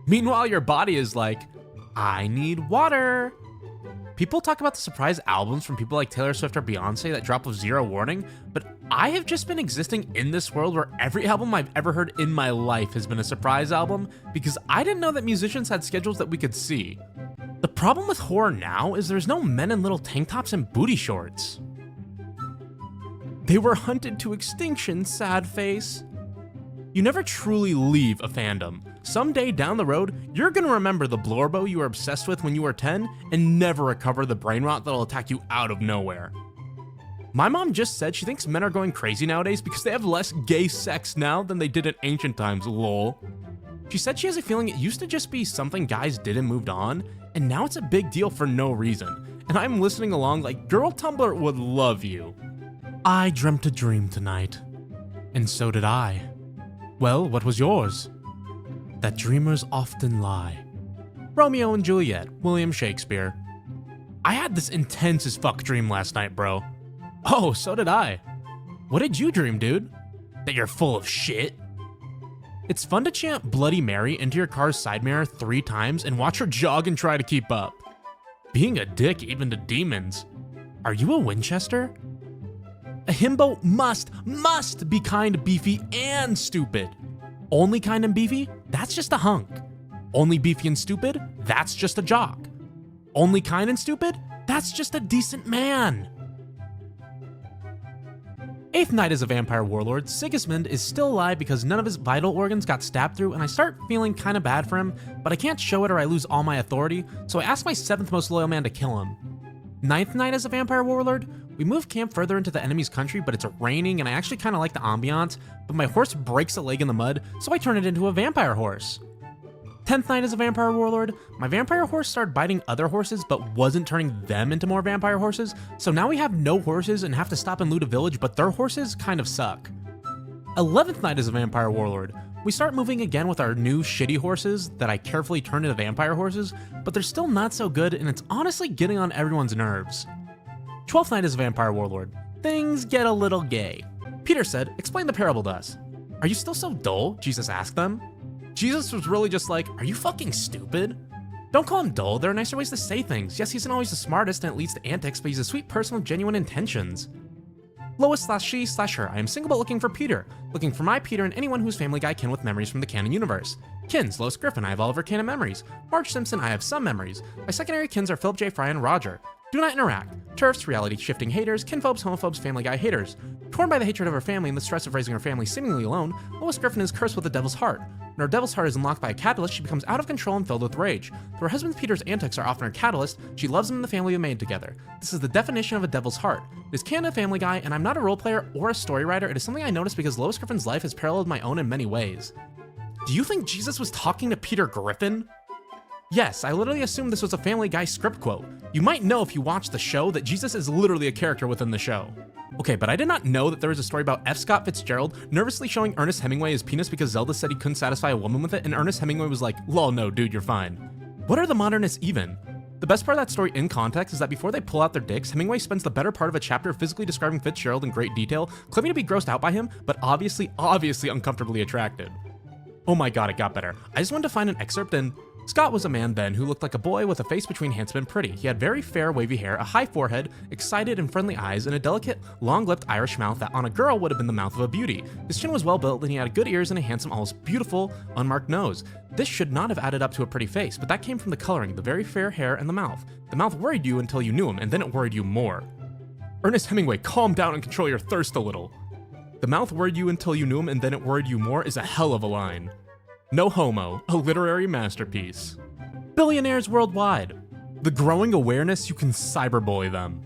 Meanwhile, your body is like, I need water. People talk about the surprise albums from people like Taylor Swift or Beyonce that drop with zero warning, but I have just been existing in this world where every album I've ever heard in my life has been a surprise album because I didn't know that musicians had schedules that we could see. The problem with horror now is there's no men in little tank tops and booty shorts. They were hunted to extinction, sad face. You never truly leave a fandom. Someday down the road, you're gonna remember the Blorbo you were obsessed with when you were 10 and never recover the brain rot that'll attack you out of nowhere. My mom just said she thinks men are going crazy nowadays because they have less gay sex now than they did in ancient times, lol. She said she has a feeling it used to just be something guys did and moved on, and now it's a big deal for no reason. And I'm listening along like, girl, Tumblr would love you. I dreamt a dream tonight, and so did I. Well, what was yours? That dreamers often lie. Romeo and Juliet, William Shakespeare. I had this intense as fuck dream last night, bro. Oh, so did I. What did you dream, dude? That you're full of shit? It's fun to chant Bloody Mary into your car's side mirror 3 times and watch her jog and try to keep up. Being a dick even to demons. Are you a Winchester? A himbo must be kind, beefy, and stupid. Only kind and beefy? That's just a hunk. Only beefy and stupid? That's just a jock. Only kind and stupid? That's just a decent man. 8th Night as a Vampire Warlord, Sigismund is still alive because none of his vital organs got stabbed through, and I start feeling kinda bad for him, but I can't show it or I lose all my authority, so I ask my 7th most loyal man to kill him. 9th Night as a Vampire Warlord, we move camp further into the enemy's country, but it's raining and I actually kinda like the ambiance, but my horse breaks a leg in the mud, so I turn it into a vampire horse. 10th Night as a Vampire Warlord, my vampire horse started biting other horses but wasn't turning them into more vampire horses, so now we have no horses and have to stop and loot a village, but their horses kind of suck. 11th Night as a Vampire Warlord, we start moving again with our new shitty horses that I carefully turned into vampire horses, but they're still not so good and it's honestly getting on everyone's nerves. 12th Night as a Vampire Warlord, things get a little gay. Peter said, explain the parable to us. Are you still so dull? Jesus asked them. Jesus was really just like, are you fucking stupid? Don't call him dull, there are nicer ways to say things. Yes, he isn't always the smartest and it leads to antics, but he's a sweet person with genuine intentions. Lois/she/her, I am single but looking for Peter. Looking for my Peter and anyone whose Family Guy kin with memories from the canon universe. Kins, Lois Griffin, I have all of her canon memories. Marge Simpson, I have some memories. My secondary kins are Philip J. Fry and Roger. Do not interact. Turfs, reality shifting haters, kinphobes, homophobes, Family Guy haters. Torn by the hatred of her family and the stress of raising her family seemingly alone, Lois Griffin is cursed with a devil's heart. When her devil's heart is unlocked by a catalyst, she becomes out of control and filled with rage. Though her husband Peter's antics are often her catalyst, she loves him and the family we made together. This is the definition of a devil's heart. It is canon Family Guy, and I'm not a role player or a story writer. It is something I noticed because Lois Griffin's life has paralleled my own in many ways. Do you think Jesus was talking to Peter Griffin? Yes, I literally assumed this was a Family Guy script quote. You might know if you watch the show that Jesus is literally a character within the show. Okay, but I did not know that there was a story about F. Scott Fitzgerald nervously showing Ernest Hemingway his penis because Zelda said he couldn't satisfy a woman with it, and Ernest Hemingway was like, lol, no, dude, you're fine. What are the modernists even? The best part of that story in context is that before they pull out their dicks, Hemingway spends the better part of a chapter physically describing Fitzgerald in great detail, claiming to be grossed out by him, but obviously uncomfortably attracted. Oh my god, it got better. I just wanted to find an excerpt and Scott was a man then who looked like a boy with a face between handsome and pretty. He had very fair, wavy hair, a high forehead, excited and friendly eyes, and a delicate, long-lipped Irish mouth that on a girl would have been the mouth of a beauty. His chin was well built, and he had good ears and a handsome, almost beautiful, unmarked nose. This should not have added up to a pretty face, but that came from the coloring, the very fair hair, and the mouth. The mouth worried you until you knew him, and then it worried you more. Ernest Hemingway, calm down and control your thirst a little. The mouth worried you until you knew him, and then it worried you more is a hell of a line. No homo, a literary masterpiece. Billionaires worldwide. the growing awareness you can cyberbully them.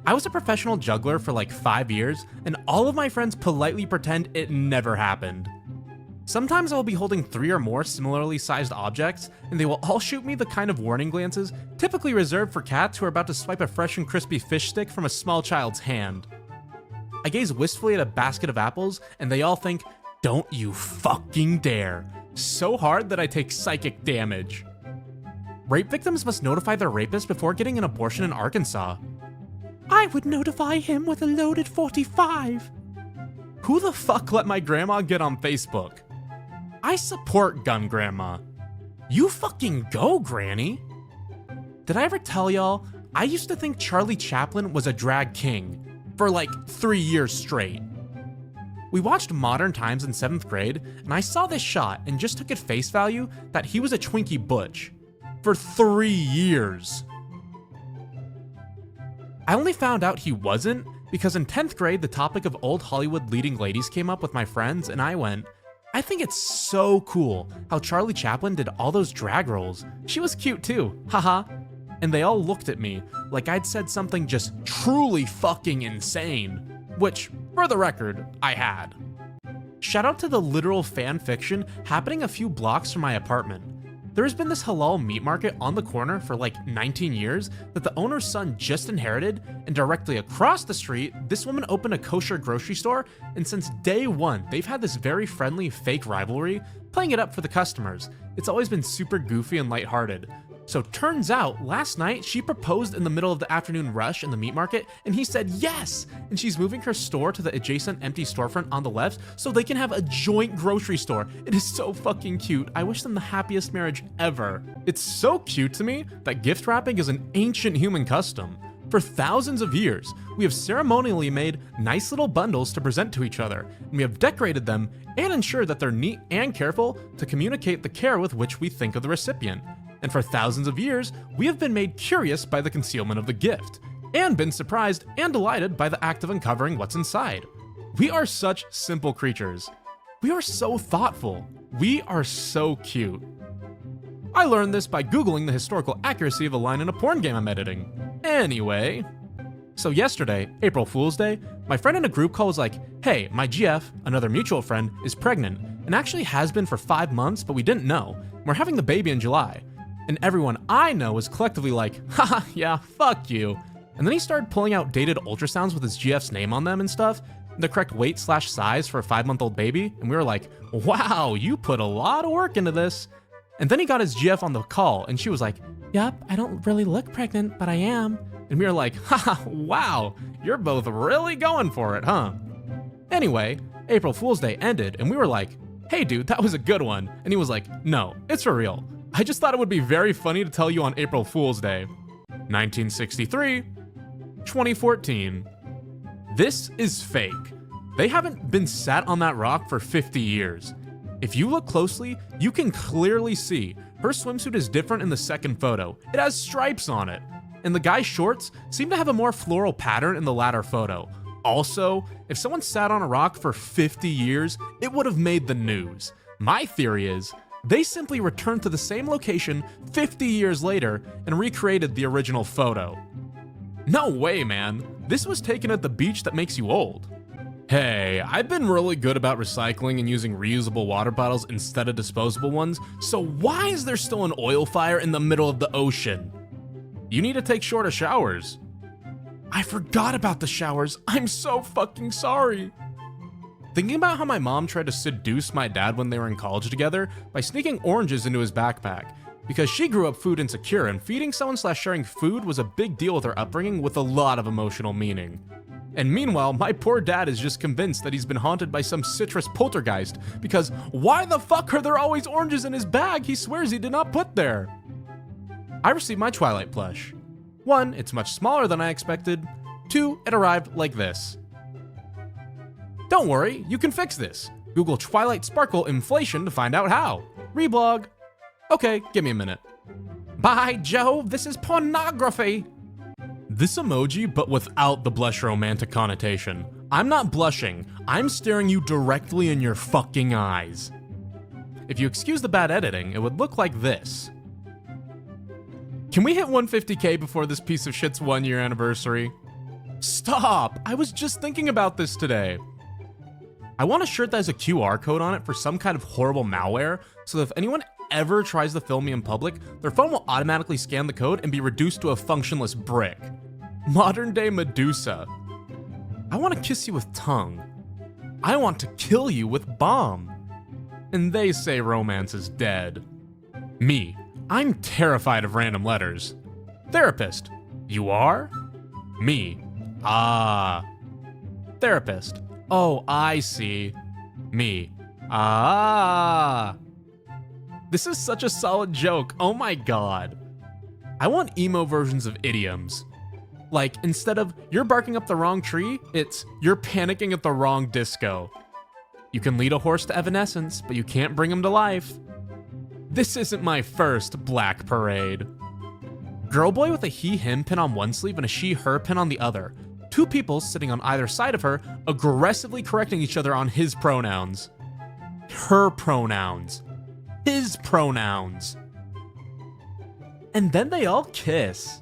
I was a professional juggler for like 5 years, and all of my friends politely pretend it never happened. Sometimes I'll be holding 3 or more similarly sized objects, and they will all shoot me the kind of warning glances typically reserved for cats who are about to swipe a fresh and crispy fish stick from a small child's hand. I gaze wistfully at a basket of apples, and they all think, "Don't you fucking dare," so hard that I take psychic damage. Rape victims must notify their rapist before getting an abortion in Arkansas. I would notify him with a loaded 45. Who the fuck let my grandma get on Facebook? I support gun grandma. You fucking go, granny. Did I ever tell y'all, I used to think Charlie Chaplin was a drag king for like 3 years straight. We watched Modern Times in 7th grade, and I saw this shot and just took at face value that he was a Twinkie Butch for 3 years. I only found out he wasn't because in 10th grade the topic of old Hollywood leading ladies came up with my friends, and I went, I think it's so cool how Charlie Chaplin did all those drag roles. She was cute too, haha. And they all looked at me like I'd said something just truly fucking insane, which, for the record, I had. Shout out to the literal fan fiction happening a few blocks from my apartment. There has been this halal meat market on the corner for like 19 years that the owner's son just inherited, and directly across the street, this woman opened a kosher grocery store, and since day one, they've had this very friendly fake rivalry, playing it up for the customers. It's always been super goofy and lighthearted. So turns out, last night, she proposed in the middle of the afternoon rush in the meat market, and he said yes! And she's moving her store to the adjacent empty storefront on the left so they can have a joint grocery store. It is so fucking cute. I wish them the happiest marriage ever. It's so cute to me that gift wrapping is an ancient human custom. For thousands of years, we have ceremonially made nice little bundles to present to each other, and we have decorated them and ensured that they're neat and careful to communicate the care with which we think of the recipient. And for thousands of years, we have been made curious by the concealment of the gift, and been surprised and delighted by the act of uncovering what's inside. We are such simple creatures. We are so thoughtful. We are so cute. I learned this by Googling the historical accuracy of a line in a porn game I'm editing. Anyway, so yesterday, April Fool's Day, my friend in a group call was like, hey, my GF, another mutual friend, is pregnant, and actually has been for 5 months, but we didn't know. We're having the baby in July. And everyone I know is collectively like, haha, yeah, fuck you. And then he started pulling out dated ultrasounds with his GF's name on them and stuff, the correct weight/size for a 5-month-old baby, and we were like, wow, you put a lot of work into this. And then he got his GF on the call, and she was like, yep, I don't really look pregnant, but I am. And we were like, haha, wow, you're both really going for it, huh? Anyway, April Fool's Day ended, and we were like, hey dude, that was a good one. And he was like, no, it's for real. I just thought it would be very funny to tell you on April Fool's Day. 1963, 2014. This is fake. They haven't been sat on that rock for 50 years. If you look closely, you can clearly see her swimsuit is different in the second photo. It has stripes on it. And the guy's shorts seem to have a more floral pattern in the latter photo. Also, if someone sat on a rock for 50 years, it would have made the news. My theory is, they simply returned to the same location 50 years later and recreated the original photo. No way, man. This was taken at the beach that makes you old. Hey, I've been really good about recycling and using reusable water bottles instead of disposable ones, so why is there still an oil fire in the middle of the ocean? You need to take shorter showers. I forgot about the showers. I'm so fucking sorry. Thinking about how my mom tried to seduce my dad when they were in college together by sneaking oranges into his backpack, because she grew up food insecure and feeding someone/sharing food was a big deal with her upbringing with a lot of emotional meaning. And meanwhile, my poor dad is just convinced that he's been haunted by some citrus poltergeist, because why the fuck are there always oranges in his bag he swears he did not put there? I received my Twilight plush. 1, it's much smaller than I expected. 2, it arrived like this. Don't worry, you can fix this. Google Twilight Sparkle inflation to find out how. Reblog. Okay, give me a minute. By Jove, this is pornography. This emoji, but without the blush romantic connotation. I'm not blushing, I'm staring you directly in your fucking eyes. If you excuse the bad editing, it would look like this. Can we hit 150K before this piece of shit's 1-year anniversary? Stop! I was just thinking about this today. I want a shirt that has a QR code on it for some kind of horrible malware, so that if anyone ever tries to film me in public, their phone will automatically scan the code and be reduced to a functionless brick. Modern day Medusa. I want to kiss you with tongue. I want to kill you with bomb. And they say romance is dead. Me, I'm terrified of random letters. Therapist, you are? Me, ah. Therapist, oh, I see. Me, ah. This is such a solid joke, oh my god. I want emo versions of idioms. Like, instead of, you're barking up the wrong tree, it's, you're panicking at the wrong disco. You can lead a horse to evanescence, but you can't bring him to life. This isn't my first black parade. Girl boy with a he-him pin on one sleeve and a she-her pin on the other. Two people sitting on either side of her, aggressively correcting each other on his pronouns. Her pronouns. His pronouns. And then they all kiss.